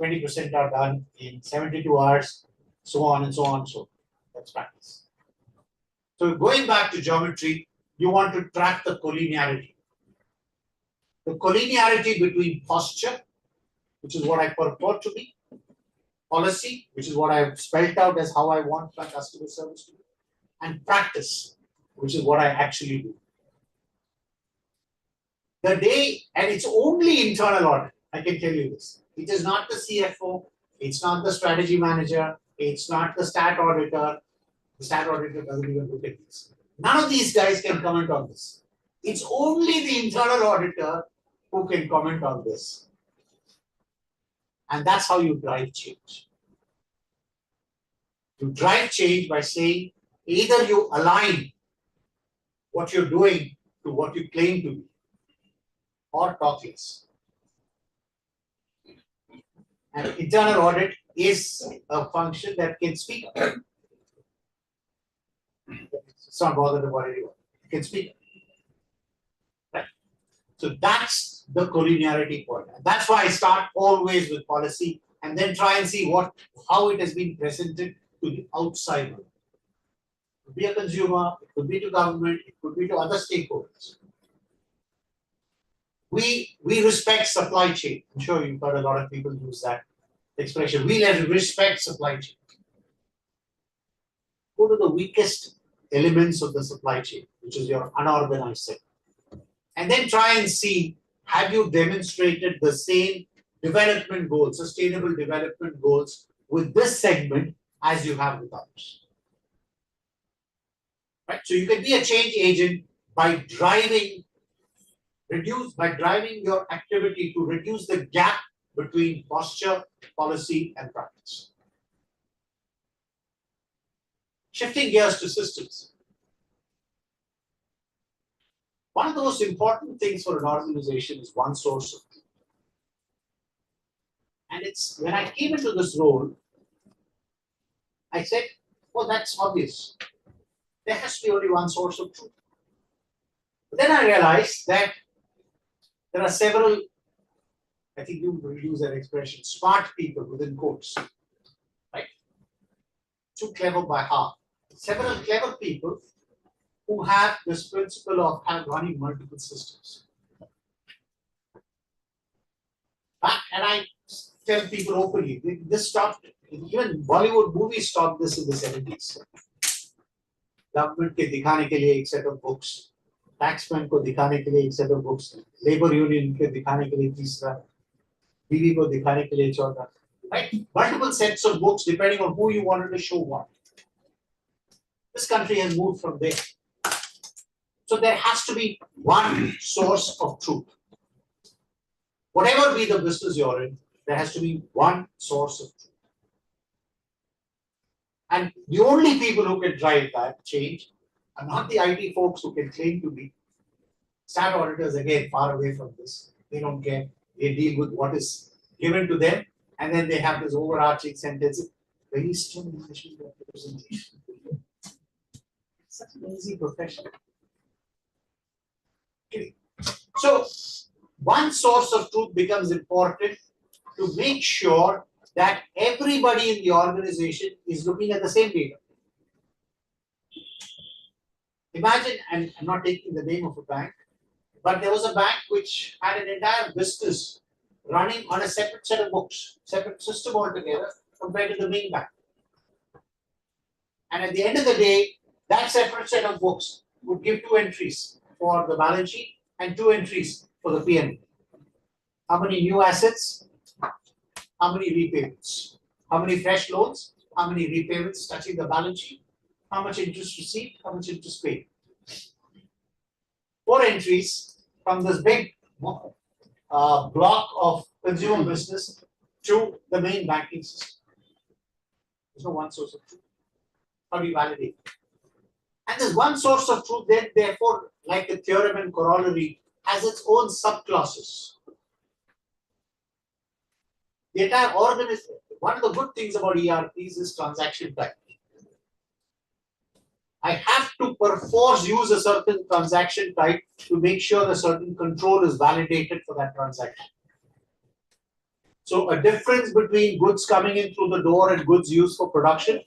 20% are done in 72 hours, so on and so on. So that's practice. So going back to geometry, you want to track the collinearity. The collinearity between posture, which is what I purport to be, policy, which is what I have spelled out as how I want my customer service to be, and practice, which is what I actually do. The day, and it's only internal audit, I can tell you this. It is not the CFO, it's not the strategy manager, it's not the stat auditor. The standard auditor doesn't even look at these. None of these guys can comment on this. It's only the internal auditor who can comment on this. And that's how you drive change. You drive change by saying either you align what you're doing to what you claim to be, or talk less. And internal audit is a function that can speak up. It's not bothered about anyone. It can speak up. Right? So that's the collinearity point. And that's why I start always with policy and then try and see how it has been presented to the outside world. It could be a consumer, it could be to government, it could be to other stakeholders. We respect supply chain. I'm sure you've heard a lot of people use that expression. We respect supply chain. Go to the weakest elements of the supply chain, which is your unorganized sector. And then try and see, have you demonstrated the same development goals, sustainable development goals with this segment as you have with others. Right? So you can be a change agent by driving your activity to reduce the gap between posture, policy, and practice. Shifting gears to systems. One of the most important things for an organization is one source of truth. And it's when I came into this role, I said, well, that's obvious. There has to be only one source of truth. But then I realized that there are several, I think you will use that expression, smart people within quotes, right? Too clever by half. Several clever people who have this principle of running multiple systems. And I tell people openly, this stopped, even Bollywood movies stopped this in the 70s. Government ke dikhane ke liye ek set of books, taxman ko dikhane ke liye ek set of books, labor union ke dikhane ke liye teesra, BV ko dikhane ke liye chautha. Right? Multiple sets of books depending on who you wanted to show what. This country has moved from there. So there has to be one source of truth. Whatever be the business you're in, there has to be one source of truth. And the only people who can drive that change are not the IT folks who can claim to be. Stat auditors, again, far away from this. They don't care. They deal with what is given to them. And then they have this overarching sentence, very strong management representation. Such an easy profession. Okay. So, one source of truth becomes important to make sure that everybody in the organization is looking at the same data. Imagine, and I'm not taking the name of a bank, but there was a bank which had an entire business running on a separate set of books, separate system altogether compared to the main bank. And at the end of the day, that separate set of books would give 2 entries for the balance sheet and 2 entries for the P&L. How many new assets? How many repayments? How many fresh loans? How many repayments touching the balance sheet? How much interest received? How much interest paid? 4 entries from this big block of consumer business to the main banking system. There's no one source of truth. How do you validate? And this one source of truth, then, therefore, like a theorem and corollary, has its own subclasses. The entire organism, one of the good things about ERPs is transaction type. I have to perforce use a certain transaction type to make sure a certain control is validated for that transaction. So a difference between goods coming in through the door and goods used for production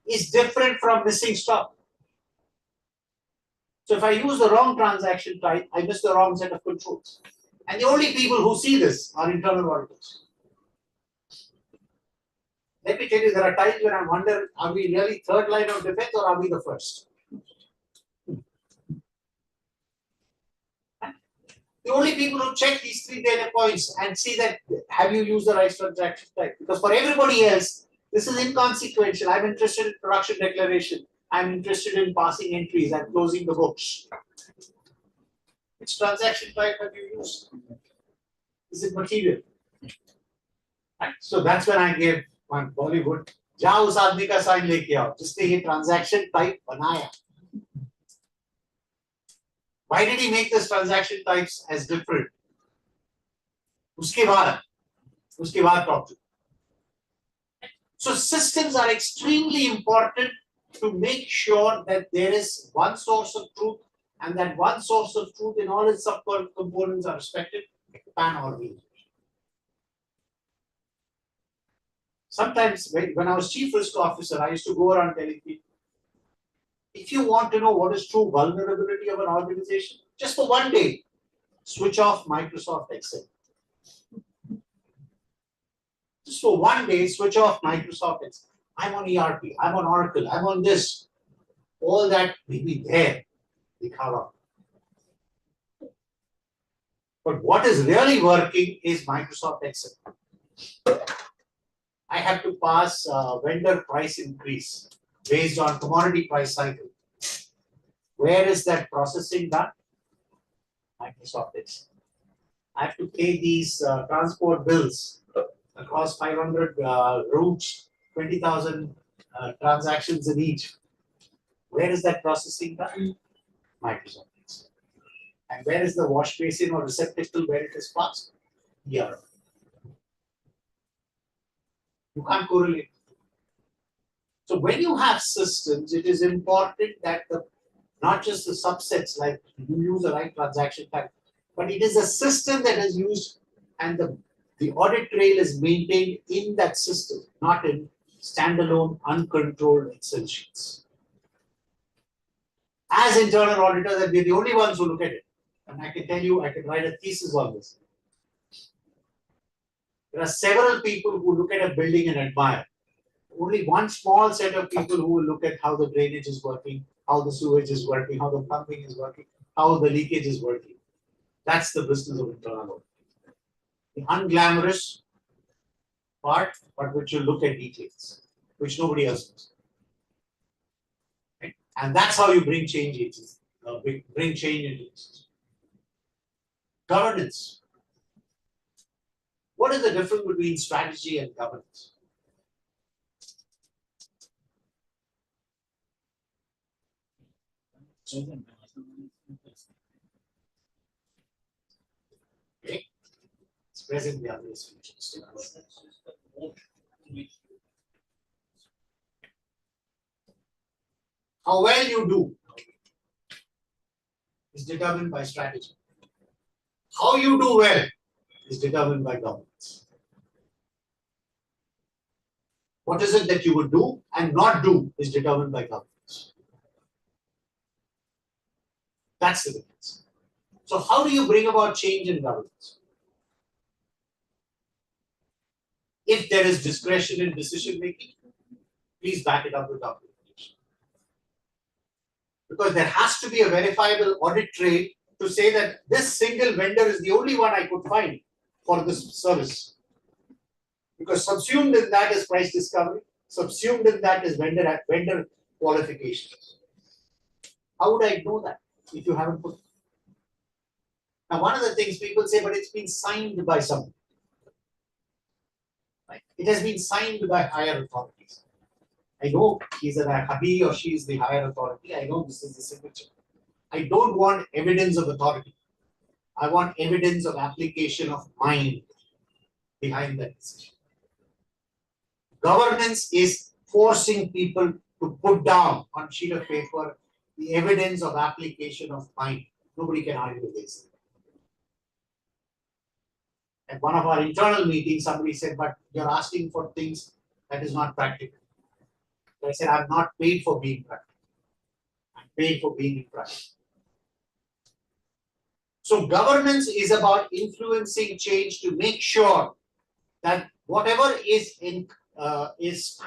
is different from missing stock. So if I use the wrong transaction type, I miss the wrong set of controls. And the only people who see this are internal auditors. Let me tell you, there are times when I wonder, are we really third line of defense or are we the first? The only people who check these 3 data points and see that, have you used the right transaction type? Because for everybody else, this is inconsequential. I'm interested in production declaration. I'm interested in passing entries and closing the books. Which transaction type have you used? Is it material? Right. So that's when I gave one Bollywood. जाओ उस आदमी का sign लेके आओ जिसने ये transaction type बनाया. Why did he make this transaction types as different? उसके बाद talk to. So systems are extremely important to make sure that there is one source of truth, and that one source of truth in all its subcomponents are respected pan-organization. Sometimes when I was chief risk officer, I used to go around telling people, if you want to know what is true vulnerability of an organization, just for one day, switch off Microsoft Excel. Just for one day, switch off Microsoft Excel. I'm on ERP, I'm on Oracle, I'm on this. All that will be there. They cover. But what is really working is Microsoft Excel. I have to pass vendor price increase based on commodity price cycle. Where is that processing done? Microsoft Excel. I have to pay these transport bills across 500 routes, 20,000 transactions in each. Where is that processing done? Microsoft Excel. And where is the wash basin or receptacle where it is passed? Here. You can't correlate. So when you have systems, it is important that not just the subsets like you use the right transaction type, but it is a system that is used and the audit trail is maintained in that system, not in standalone, uncontrolled Excel sheets. As internal auditors, and we're the only ones who look at it. And I can tell you, I can write a thesis on this. There are several people who look at a building and admire. Only one small set of people who will look at how the drainage is working, how the sewage is working, how the plumbing is working, how the leakage is working. That's the business of internal audit. The unglamorous part, but which will look at details, which nobody else does. Right? And that's how you bring change agents, bring change into the system. Governance. What is the difference between strategy and governance? Okay. It's present, the other is future. How well you do is determined by strategy. How you do well is determined by governance. What is it that you would do and not do is determined by governance. That's the difference. So how do you bring about change in governance? If there is discretion in decision making, please back it up with documentation. Because there has to be a verifiable audit trail to say that this single vendor is the only one I could find for this service. Because subsumed in that is price discovery, subsumed in that is vendor qualifications. How would I know that if you haven't put it? Now, one of the things people say, but it's been signed by someone. Right? It has been signed by higher authorities. I know he or she is the higher authority. I know this is the signature. I don't want evidence of authority. I want evidence of application of mind behind that decision. Governance is forcing people to put down on sheet of paper the evidence of application of mind. Nobody can argue against it. At one of our internal meetings, somebody said, but you're asking for things that is not practical. So I said, I'm not paid for being practical. I'm paid for being in practice. So governance is about influencing change to make sure that whatever is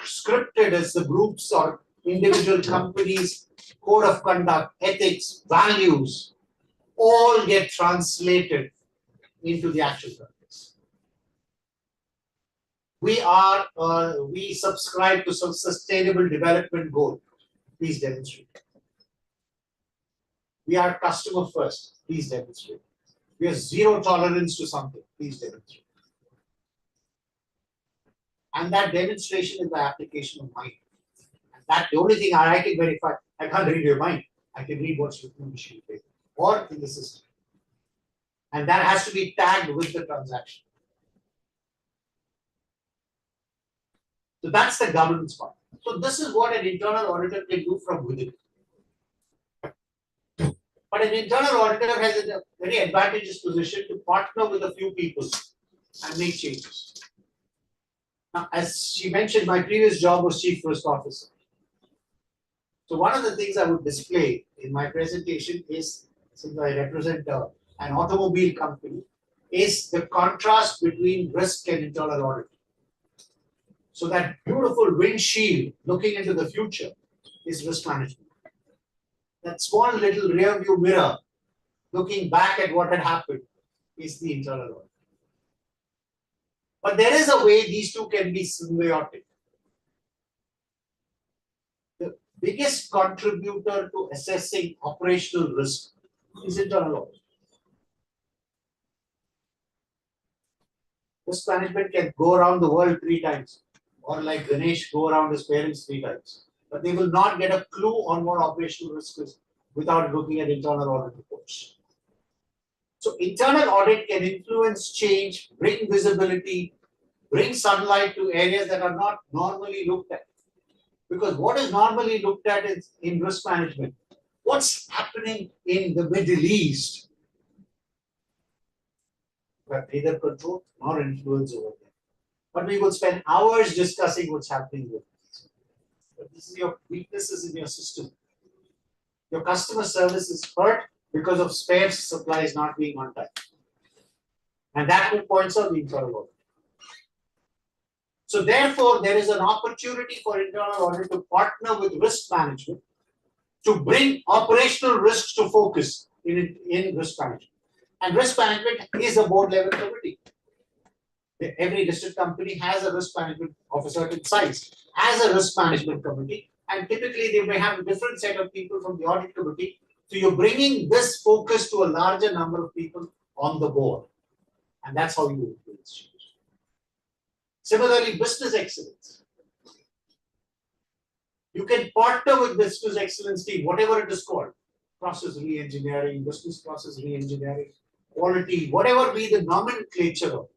scripted as the groups or individual companies' code of conduct, ethics, values, all get translated into the actual practice. We subscribe to some sustainable development goal. Please demonstrate. We are customer first. Please demonstrate. We have zero tolerance to something. Please demonstrate. And that demonstration is the application of mind. And that's the only thing I can verify. I can't read your mind. I can read what's written on the sheet of paper or in the system. And that has to be tagged with the transaction. So that's the governance part. So this is what an internal auditor can do from within. But an internal auditor has a very advantageous position to partner with a few people and make changes. Now, as she mentioned, my previous job was Chief Risk Officer. So one of the things I would display in my presentation is, since I represent an automobile company, is the contrast between risk and internal audit. So that beautiful windshield looking into the future is risk management. That small little rear view mirror looking back at what had happened is the internal audit. But there is a way these two can be symbiotic. The biggest contributor to assessing operational risk is internal audit. Risk management can go around the world 3 times, or like Ganesh go around his parents 3 times. But they will not get a clue on what operational risk is without looking at internal audit reports. So internal audit can influence change, bring visibility, bring sunlight to areas that are not normally looked at. Because what is normally looked at is in risk management. What's happening in the Middle East? We have neither control nor influence over them. But we will spend hours discussing what's happening with this. But this is your weaknesses in your system. Your customer service is hurt because of spare supplies not being on time. And that who points out the internal audit. So therefore, there is an opportunity for internal audit to partner with risk management to bring operational risks to focus in risk management. And risk management is a board level committee. Every listed company has a risk management of a certain size, has a risk management committee, and typically they may have a different set of people from the audit committee. So you're bringing this focus to a larger number of people on the board. And that's how you influence change. Similarly, business excellence. You can partner with business excellence team, whatever it is called. Process re-engineering, business process re-engineering, quality, whatever be the nomenclature of it.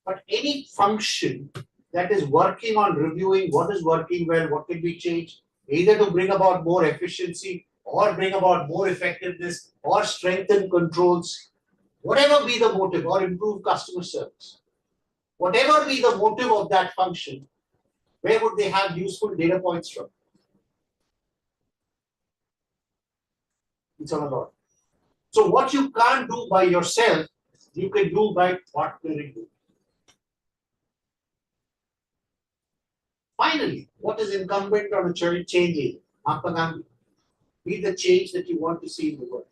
But any function that is working on reviewing what is working well, what can be changed, either to bring about more efficiency or bring about more effectiveness or strengthen controls, whatever be the motive, or improve customer service. Whatever be the motive of that function, where would they have useful data points from? It's on a lot. So what you can't do by yourself, you can do by partnering with. Finally, what is incumbent on a change agent? Mahatma Gandhi. Be the change that you want to see in the world.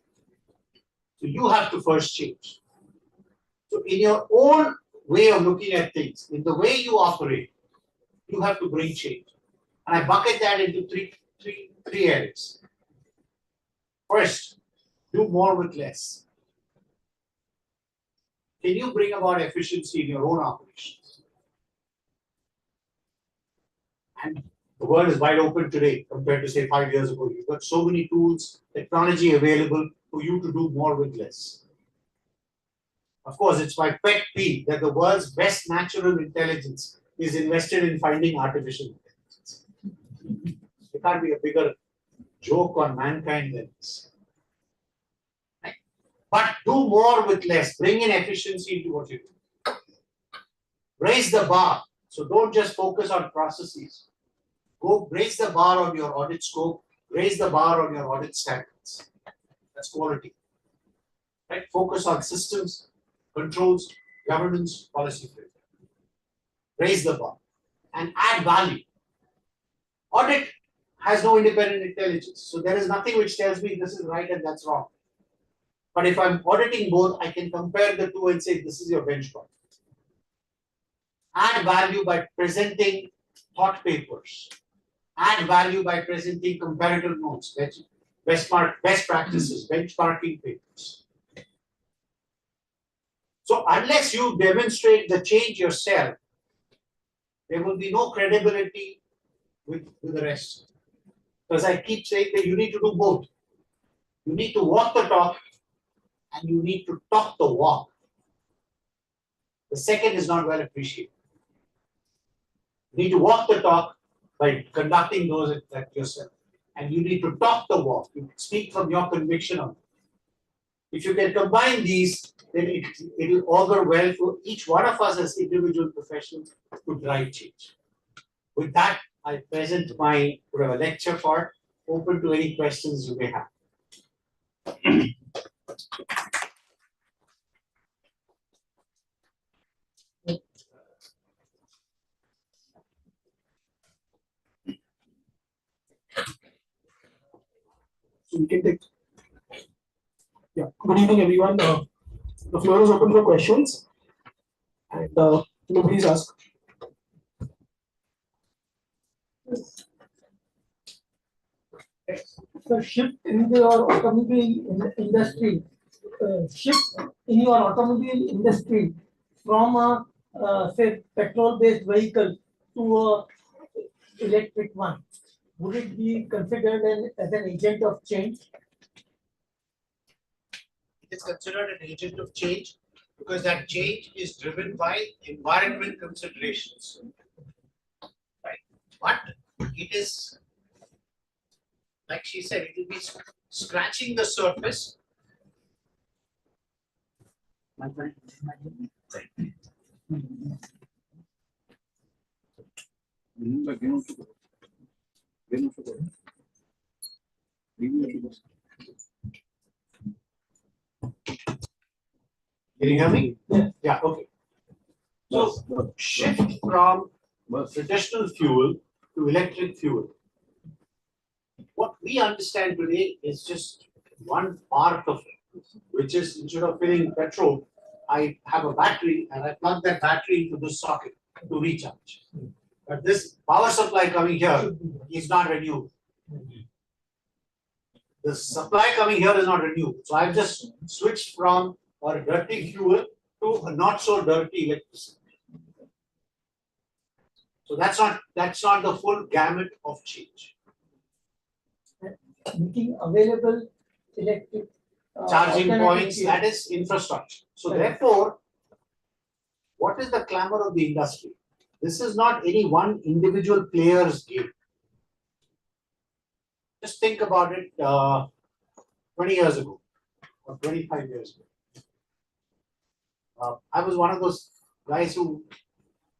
So you have to first change. So in your own way of looking at things, in the way you operate, you have to bring change. And I bucket that into three areas. First, do more with less. Can you bring about efficiency in your own operations? And the world is wide open today compared to say 5 years ago. You've got so many tools, technology available for you to do more with less. Of course, it's my pet peeve that the world's best natural intelligence is invested in finding artificial intelligence. There can't be a bigger joke on mankind than this. Right? But do more with less. Bring in efficiency into what you do. Raise the bar. So don't just focus on processes. Go raise the bar on your audit scope. Raise the bar on your audit standards. That's quality. Right? Focus on systems, controls, governance, policy framework. Raise the bar and add value. Audit has no independent intelligence. So there is nothing which tells me this is right and that's wrong. But if I'm auditing both, I can compare the two and say this is your benchmark. Add value by presenting thought papers, add value by presenting comparative notes, best practices, benchmarking papers. So unless you demonstrate the change yourself, there will be no credibility with the rest. Because I keep saying that you need to do both. You need to walk the talk and you need to talk the walk. The second is not well appreciated. You need to walk the talk by conducting those at yourself. And you need to talk the walk. You speak from your conviction on it. If you can combine these, then it will augur well for each one of us as individual professionals to drive change. With that, I present my lecture part, open to any questions you may have. So we can take. Yeah. Good evening, everyone. The floor is open for questions, and nobody's asked. The shift in your automobile industry, from a say petrol-based vehicle to a electric one, would it be considered as an agent of change? It is considered an agent of change because that change is driven by environment considerations. Right? But it is, like she said, it will be scratching the surface. Can you hear me? Yeah, okay. So shift from traditional fuel to electric fuel. What we understand today is just one part of it, which is instead of filling petrol, I have a battery and I plug that battery into this socket to recharge. But this power supply coming here is not renewable. The supply coming here is not renewable. So I've just switched from a dirty fuel to a not so dirty electricity. So that's not the full gamut of change. Making available electric Charging points, alternative that is infrastructure. So therefore, what is the clamor of the industry? This is not any one individual player's game. Just think about it 20 years ago or 25 years ago. I was one of those guys who,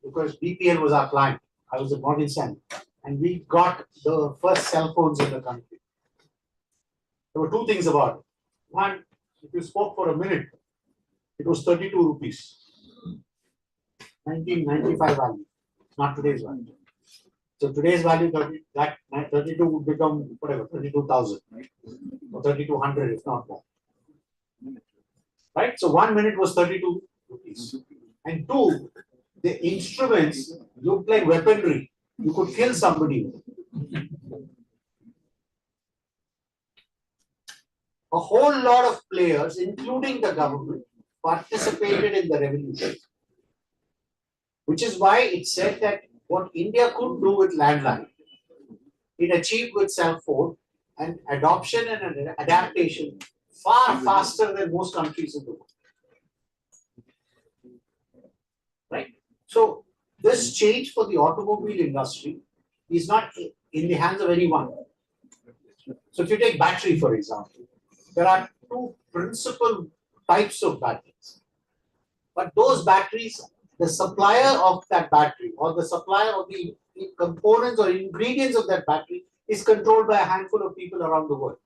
because BPL was our client, I was at Morgan Stanley, and we got the first cell phones in the country. There were two things about it. One, if you spoke for a minute, it was 32 rupees. 1995 value, not today's value. So today's value, 32 would become whatever, 32,000, right? Or 3,200 if not more. Right? So 1 minute was 32 rupees. And two, the instruments looked like weaponry. You could kill somebody. A whole lot of players, including the government, participated in the revolution. Which is why it said that what India could do with landline, it achieved with cell phone, and adoption and adaptation far faster than most countries in the world. Right? So this change for the automobile industry is not in the hands of anyone. So if you take battery, for example, there are two principal types of batteries. But those batteries, the supplier of that battery or the supplier of the components or ingredients of that battery is controlled by a handful of people around the world.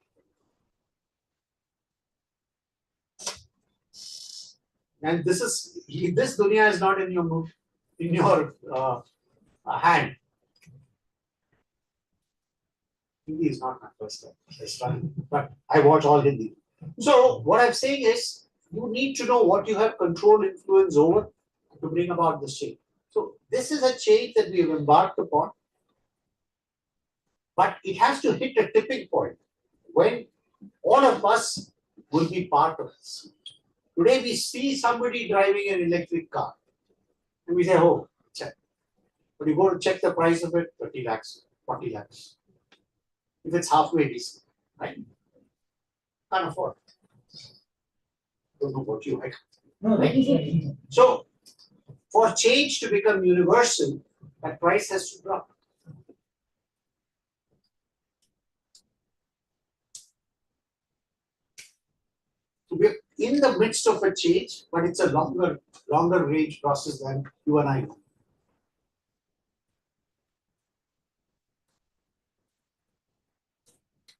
And this dunya is not in your hand. Hindi is not my first time, but I watch all Hindi. So what I'm saying is, you need to know what you have control, influence over to bring about this change. So this is a change that we have embarked upon. But it has to hit a tipping point when all of us will be part of this. Today we see somebody driving an electric car and we say, oh, check. But you go to check the price of it, 30 lakhs, 40 lakhs. If it's halfway decent, right? Can't afford. Don't know what you like. No, that is right. So, for change to become universal, that price has to drop. So we're in the midst of a change, but it's a longer range process than you and I know.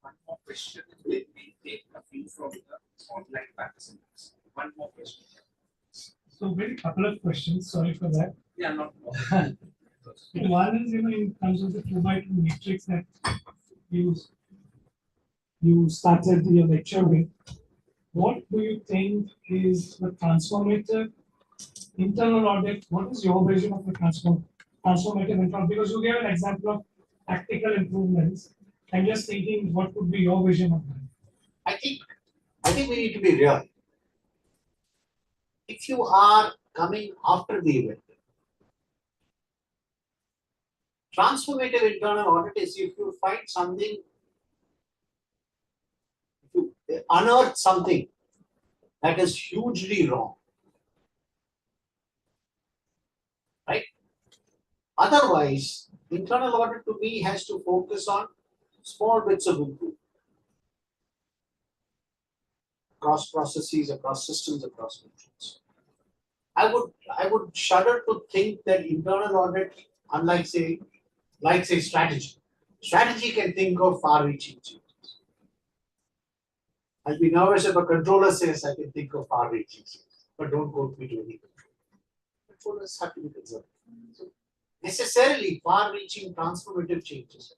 One more question. Let me take a few from the online participants. One more question. So very couple of questions, sorry for that. Yeah, not more. One is, in terms of the 2x2 matrix that you started your lecture with, what do you think is the transformative internal audit? What is your vision of the transformative internal? Because you gave an example of tactical improvements. I'm just thinking, what would be your vision of that? I think we need to be real. If you are coming after the event, transformative internal audit is if you find something, if you unearth something that is hugely wrong, right? Otherwise, internal audit to me has to focus on small bits of improvement across processes, across systems, across functions. I would shudder to think that internal audit, unlike say strategy. Strategy can think of far-reaching changes. I'll be nervous if a controller says I can think of far-reaching changes, but don't quote me to any controller. Controllers have to be conservative. So necessarily, far-reaching transformative changes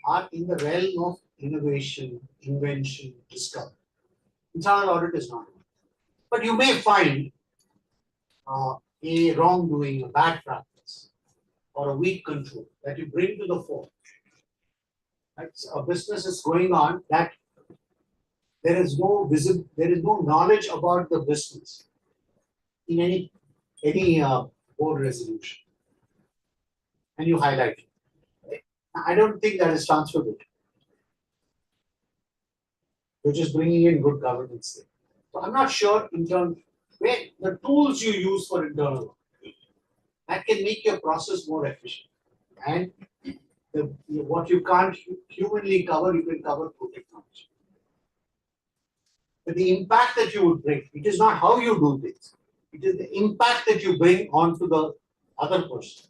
are in the realm of innovation, invention, discovery. Internal audit is not. But you may find a wrongdoing, a bad practice, or a weak control that you bring to the fore. Right? So a business is going on that there is no knowledge about the business in any board resolution, and you highlight it. Right? I don't think that is transferable. You're just bringing in good governance there. So I'm not sure in terms where the tools you use for internal that can make your process more efficient. And what you can't humanly cover, you can cover through technology. But the impact that you would bring, it is not how you do things. It is the impact that you bring onto the other person.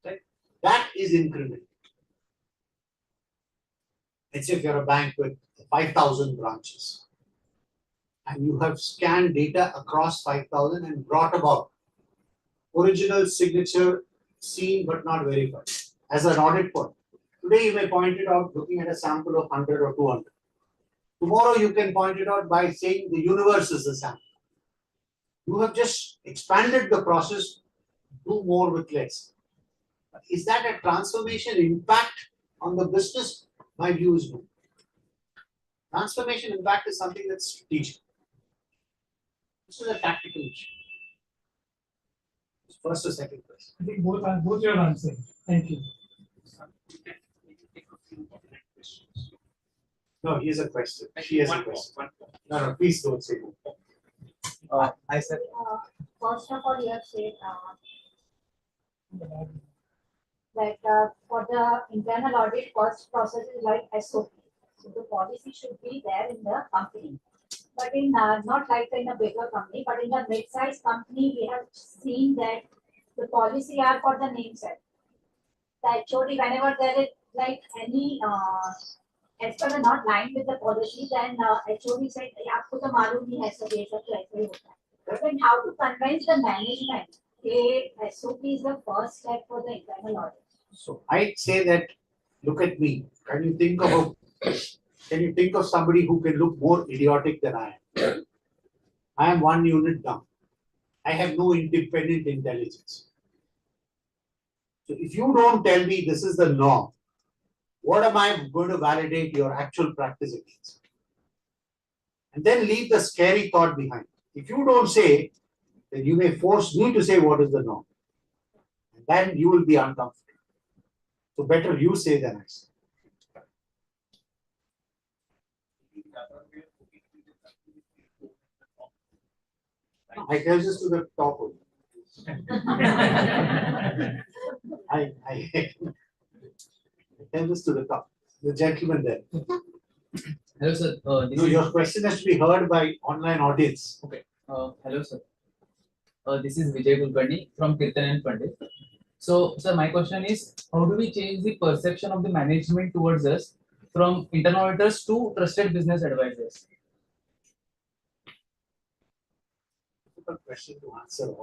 Right? That is incremental. Let's say if you're a bank with 5,000 branches and you have scanned data across 5,000 and brought about original signature seen but not verified as an audit point. Today you may point it out looking at a sample of 100 or 200. Tomorrow you can point it out by saying the universe is the sample. You have just expanded the process, do more with less. Is that a transformation impact on the business? My view is no. Transformation impact is something that's strategic. This is a tactical issue. First or second question? I think both your answers. Thank you. We can take a few online questions. No, here's a question. She has a One more, question. one more. No, please don't say no. I said, First of all, you have said that for the internal audit, first process is like SOP. So the policy should be there in the company. But in not like in a bigger company, but in the mid-sized company, we have seen that the policy are for the name set. The HOD, whenever there is like any as per the not line with the policy, then HOD said, "आपको तो मालूम नहीं है सब ये सब तो ऐसे ही होता है." But then how to convince the management that SOP is the first step for the internal audit? So I'd say that, look at me. Can you think of somebody who can look more idiotic than I am? I am one unit down. I have no independent intelligence. So if you don't tell me this is the norm, What am I going to validate your actual practice against? And then leave the scary thought behind. If you don't say, then you may force me to say what is the norm. And then you will be uncomfortable. So better you say than I say. I tell this to the top only. I tell this to the top, the gentleman there. Hello, sir. No, your question has to be heard by online audience. Hello, sir. This is Vijay Kulkarni from Kirtan and Pandit. So, sir, my question is, how do we change the perception of the management towards us from internal auditors to trusted business advisors? Difficult question to answer.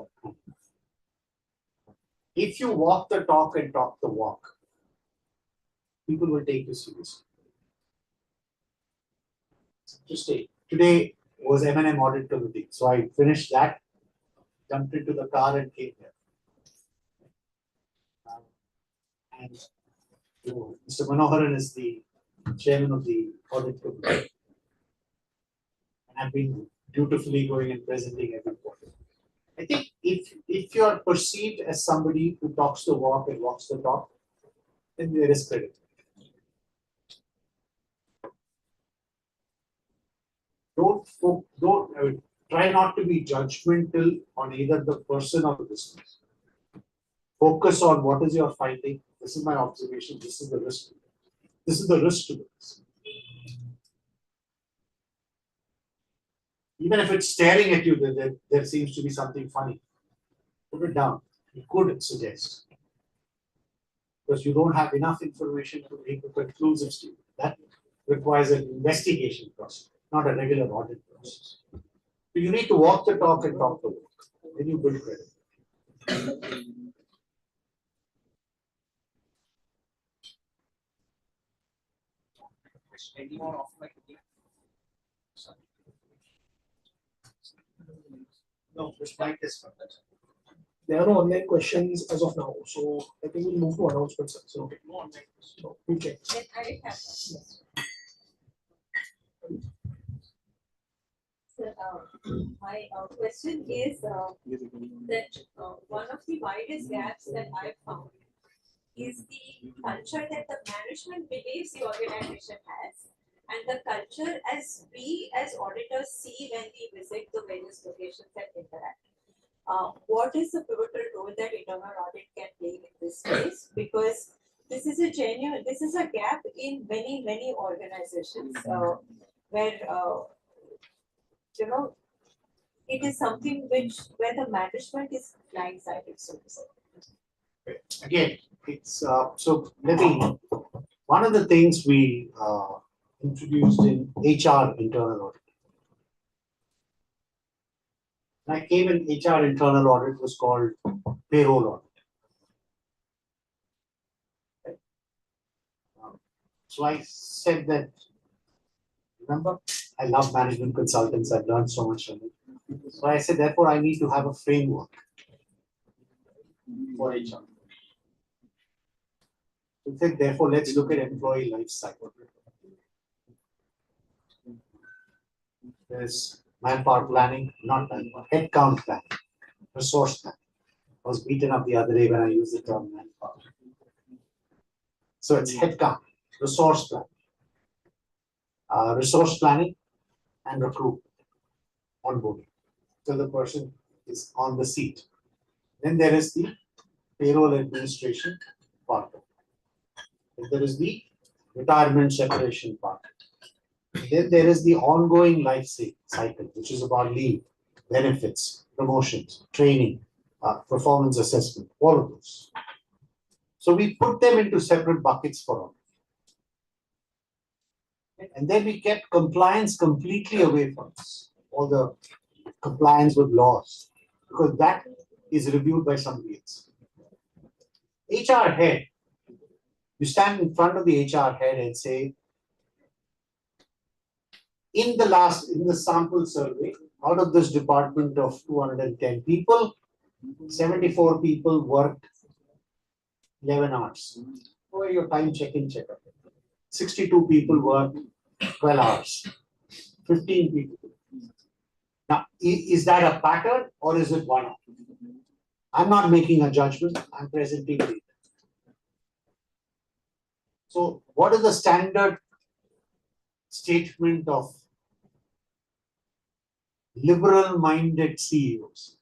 If you walk the talk and talk the walk, people will take you seriously. Interesting. Today was M&M audit committee, so I finished that, jumped into the car and came here. And Mr. Manoharan is the chairman of the audit committee. And I've been dutifully going and presenting every quarter. I think if you are perceived as somebody who talks the walk and walks the talk, then there is credit. Try not to be judgmental on either the person or the business. Focus on what is your finding. This is my observation. This is the risk. This is the risk to this. Even if it's staring at you, there seems to be something funny. Put it down. You could suggest. Because you don't have enough information to make a conclusive statement. That requires an investigation process, not a regular audit process. So you need to walk the talk and talk the walk. Then you build credit. Anyone offline? No, this mic is for that. There are no online questions as of now, so I think we'll move to announcements. So, okay. No online. So, we'll check. Then I have one. Sir, my question is that one of the widest gaps that I've found is the culture that the management believes the organization has, and the culture as we as auditors see when we visit the various locations and interact. What is the pivotal role that internal audit can play in this space? Because this is a gap in many organizations where it is something where the management is blindsided, so to say. Again, it's so let me. One of the things we introduced in HR internal audit. When I came in HR internal audit was called payroll audit. So I said that, remember, I love management consultants, I've learned so much from it. So I said, therefore, I need to have a framework for HR. So said, therefore, let's look at employee life cycle. There's manpower planning, not manpower, headcount planning, resource planning. I was beaten up the other day when I used the term manpower. So it's headcount, resource planning, and recruitment, onboarding. So the person is on the seat. Then there is the payroll administration part. Then there is the retirement separation part. Then there is the ongoing life cycle, which is about leave, benefits, promotions, training, performance assessment, all of those. So we put them into separate buckets for all. And then we kept compliance completely away from us, all the compliance with laws, because that is reviewed by somebody else. HR head, you stand in front of the HR head and say, in the sample survey, out of this department of 210 people, 74 people worked 11 hours. What are your time check-in, check-out? 62 people work 12 hours. 15 people. Now, is that a pattern or is it one-off? I'm not making a judgment, I'm presenting data. So, what is the standard statement of liberal-minded CEOs?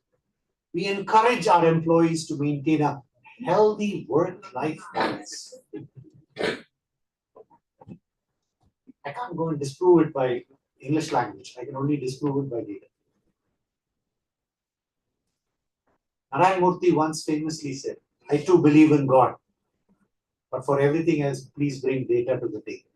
We encourage our employees to maintain a healthy work-life balance. I can't go and disprove it by English language. I can only disprove it by data. Narayan Murthy once famously said, I too believe in God, but for everything else, please bring data to the table.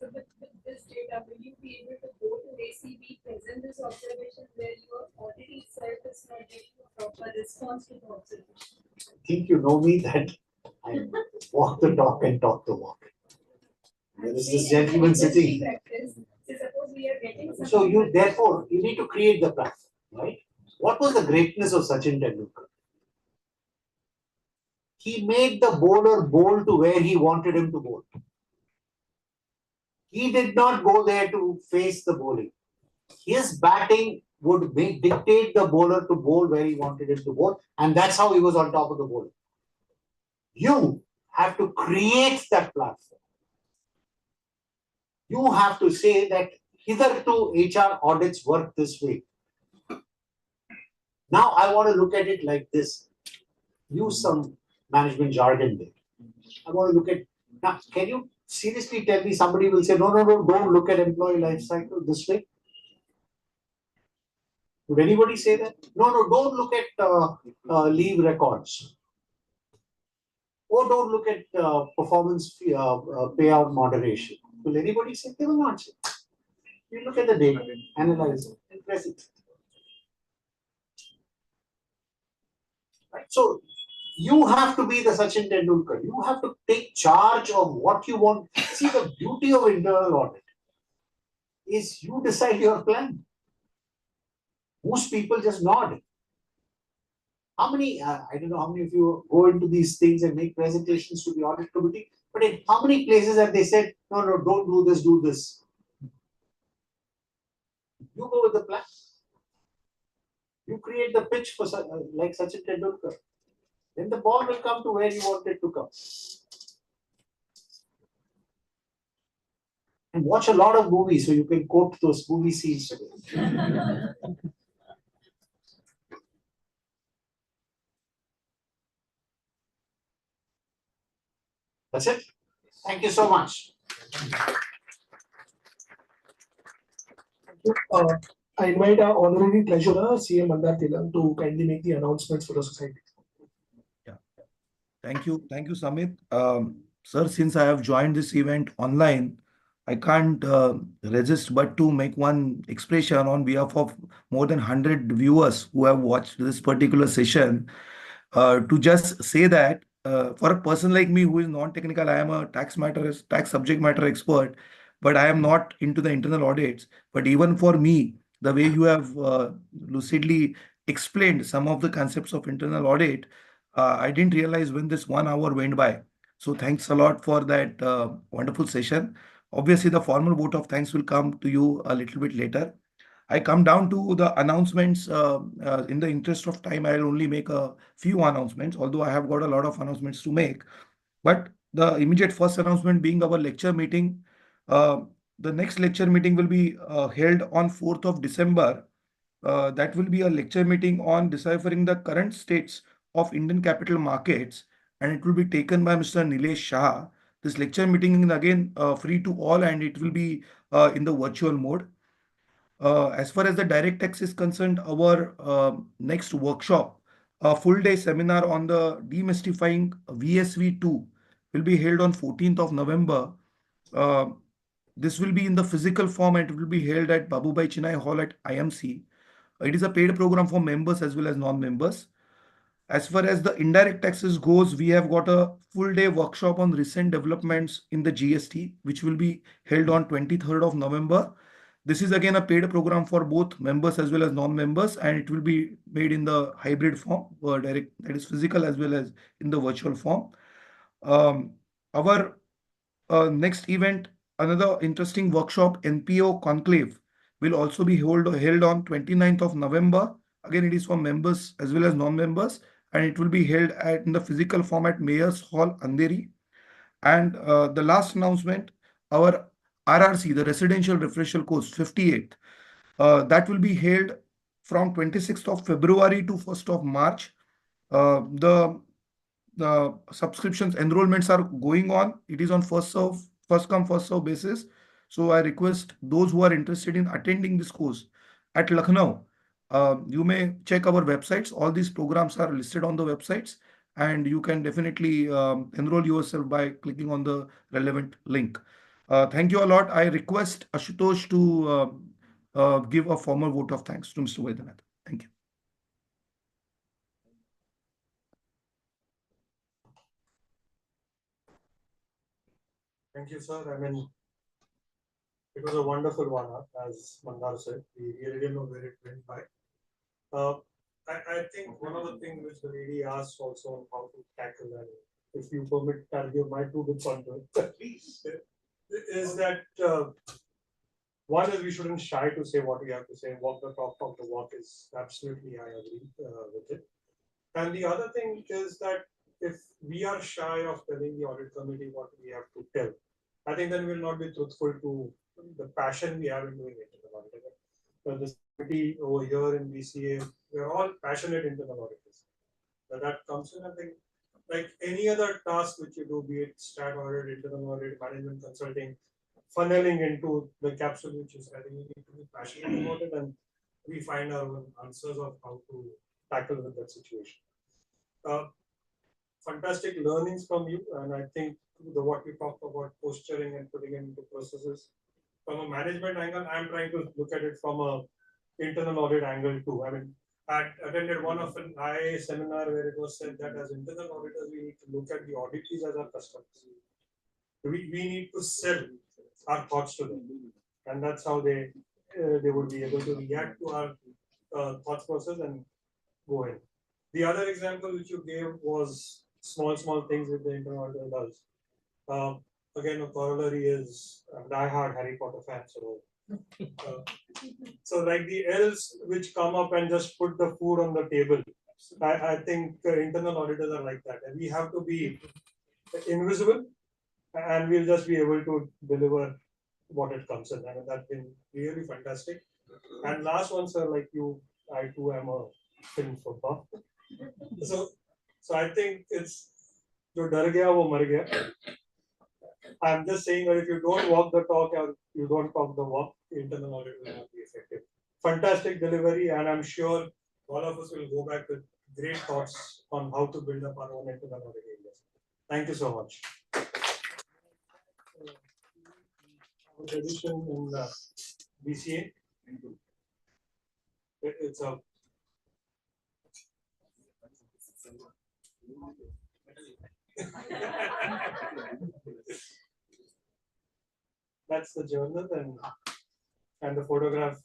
So with this data, will you be able to go to ACB, present this observation where your auditing itself is not giving a proper response to the observation? I think you know me that I walk the talk and talk the walk. There is this gentleman sitting. Practice, so suppose we are getting some. So you therefore you need to create the platform, right? What was the greatness of Sachin Tendulkar? He made the bowler bowl to where he wanted him to bowl. He did not go there to face the bowling. His batting would dictate the bowler to bowl where he wanted him to bowl, and that's how he was on top of the bowler. You have to create that platform. You have to say that hitherto HR audits work this way. Now I want to look at it like this. Use some management jargon there. I want to look at, now can you seriously tell me somebody will say, no, don't look at employee life cycle this way? Would anybody say that? No, don't look at leave records. Or don't look at performance payout moderation. Will anybody say? They will not say. You look at the data, analyze it, and press it. Right? So you have to be the Sachin Tendulkar. You have to take charge of what you want. See, the beauty of internal audit is you decide your plan. Most people just nod. How many, I don't know how many of you go into these things and make presentations to the audit committee, but in how many places have they said, no, don't do this, do this? You go with the plan. You create the pitch for like Sachin Tendulkar. Then the ball will come to where you want it to come. And watch a lot of movies so you can quote those movie scenes today. That's it. Thank you so much. I invite our honorary treasurer, CA Mandar Tilang, to kindly make the announcements for the society. Yeah. Thank you, Samit. Sir, since I have joined this event online, I can't resist but to make one expression on behalf of more than 100 viewers who have watched this particular session, to just say that for a person like me who is non-technical, I am a tax subject matter expert, but I am not into the internal audits. But even for me, the way you have lucidly explained some of the concepts of internal audit, I didn't realize when this 1 hour went by. So thanks a lot for that wonderful session. Obviously, the formal vote of thanks will come to you a little bit later. I come down to the announcements. In the interest of time, I'll only make a few announcements, although I have got a lot of announcements to make. But the immediate first announcement being our lecture meeting. The next lecture meeting will be held on 4th of December. That will be a lecture meeting on deciphering the current states of Indian capital markets, and it will be taken by Mr. Nilesh Shah. This lecture meeting is again free to all, and it will be in the virtual mode. As far as the direct tax is concerned, our next workshop, a full day seminar on the demystifying VSV2 will be held on 14th of November. This will be in the physical form and it will be held at Babubhai Chinai Hall at IMC. It is a paid program for members as well as non-members. As far as the indirect taxes goes, we have got a full day workshop on recent developments in the GST, which will be held on 23rd of November. This is again a paid program for both members as well as non-members, and it will be made in the hybrid form, that is physical as well as in the virtual form. Our next event, another interesting workshop, NPO Conclave, will also be held on 29th of November. Again, it is for members as well as non-members, and it will be held in the physical form at Mayor's Hall, Andheri. And the last announcement, our RRC, the Residential Refresher Course, 58th, that will be held from 26th of February to 1st of March. The subscriptions enrollments are going on. It is on first come first serve basis. So I request those who are interested in attending this course at Lucknow, you may check our websites. All these programs are listed on the websites, and you can definitely enroll yourself by clicking on the relevant link. Thank you a lot. I request Ashutosh to give a formal vote of thanks to Mr. Vaidyanathan. Thank you. Thank you, sir. I mean, it was a wonderful one, as Mandar said. We really didn't know where it went by. I think one of the things which the lady asked also on how to tackle, and if you permit, I'll give my 2 bits onto it. Please. Is that one is we shouldn't shy to say what we have to say. Walk the talk of the walk is absolutely, I agree with it. And the other thing is that if we are shy of telling the audit committee what we have to tell, I think then we'll not be truthful to the passion we have in doing internal audit. This committee over here in BCA, we're all passionate internal auditors. That comes in, I think, like any other task which you do, be it stat audit, internal audit, management consulting, funneling into the capsule, which is, I think we need to be passionate about it, and we find our own answers of how to tackle with that situation. Fantastic learnings from you, and I think what we talked about posturing and putting it into processes. From a management angle, I'm trying to look at it from a internal audit angle too. I mean, I attended one of an IA seminar where it was said that as internal auditors, we need to look at the auditees as our customers. We need to sell our thoughts to them, and that's how they would be able to react to our thought process and go in. The other example which you gave was small things with the internal auditor does. Again, a corollary is a die-hard Harry Potter fan. So like the elves which come up and just put the food on the table. I think internal auditors are like that, and we have to be invisible, and we'll just be able to deliver what it comes in. I mean, that's been really fantastic. And last one, sir, like you, I too am a film for buff. So I think it's jo dar gaya wo mar gaya. I'm just saying that if you don't walk the talk or you don't talk the walk, internal audit will not be effective. Fantastic delivery, and I'm sure all of us will go back with great thoughts on how to build up our own internal audit areas. Thank you so much. Our tradition in BCA, it's a that's the journal and the photograph.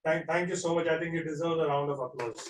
Thank you so much. I think you deserve a round of applause.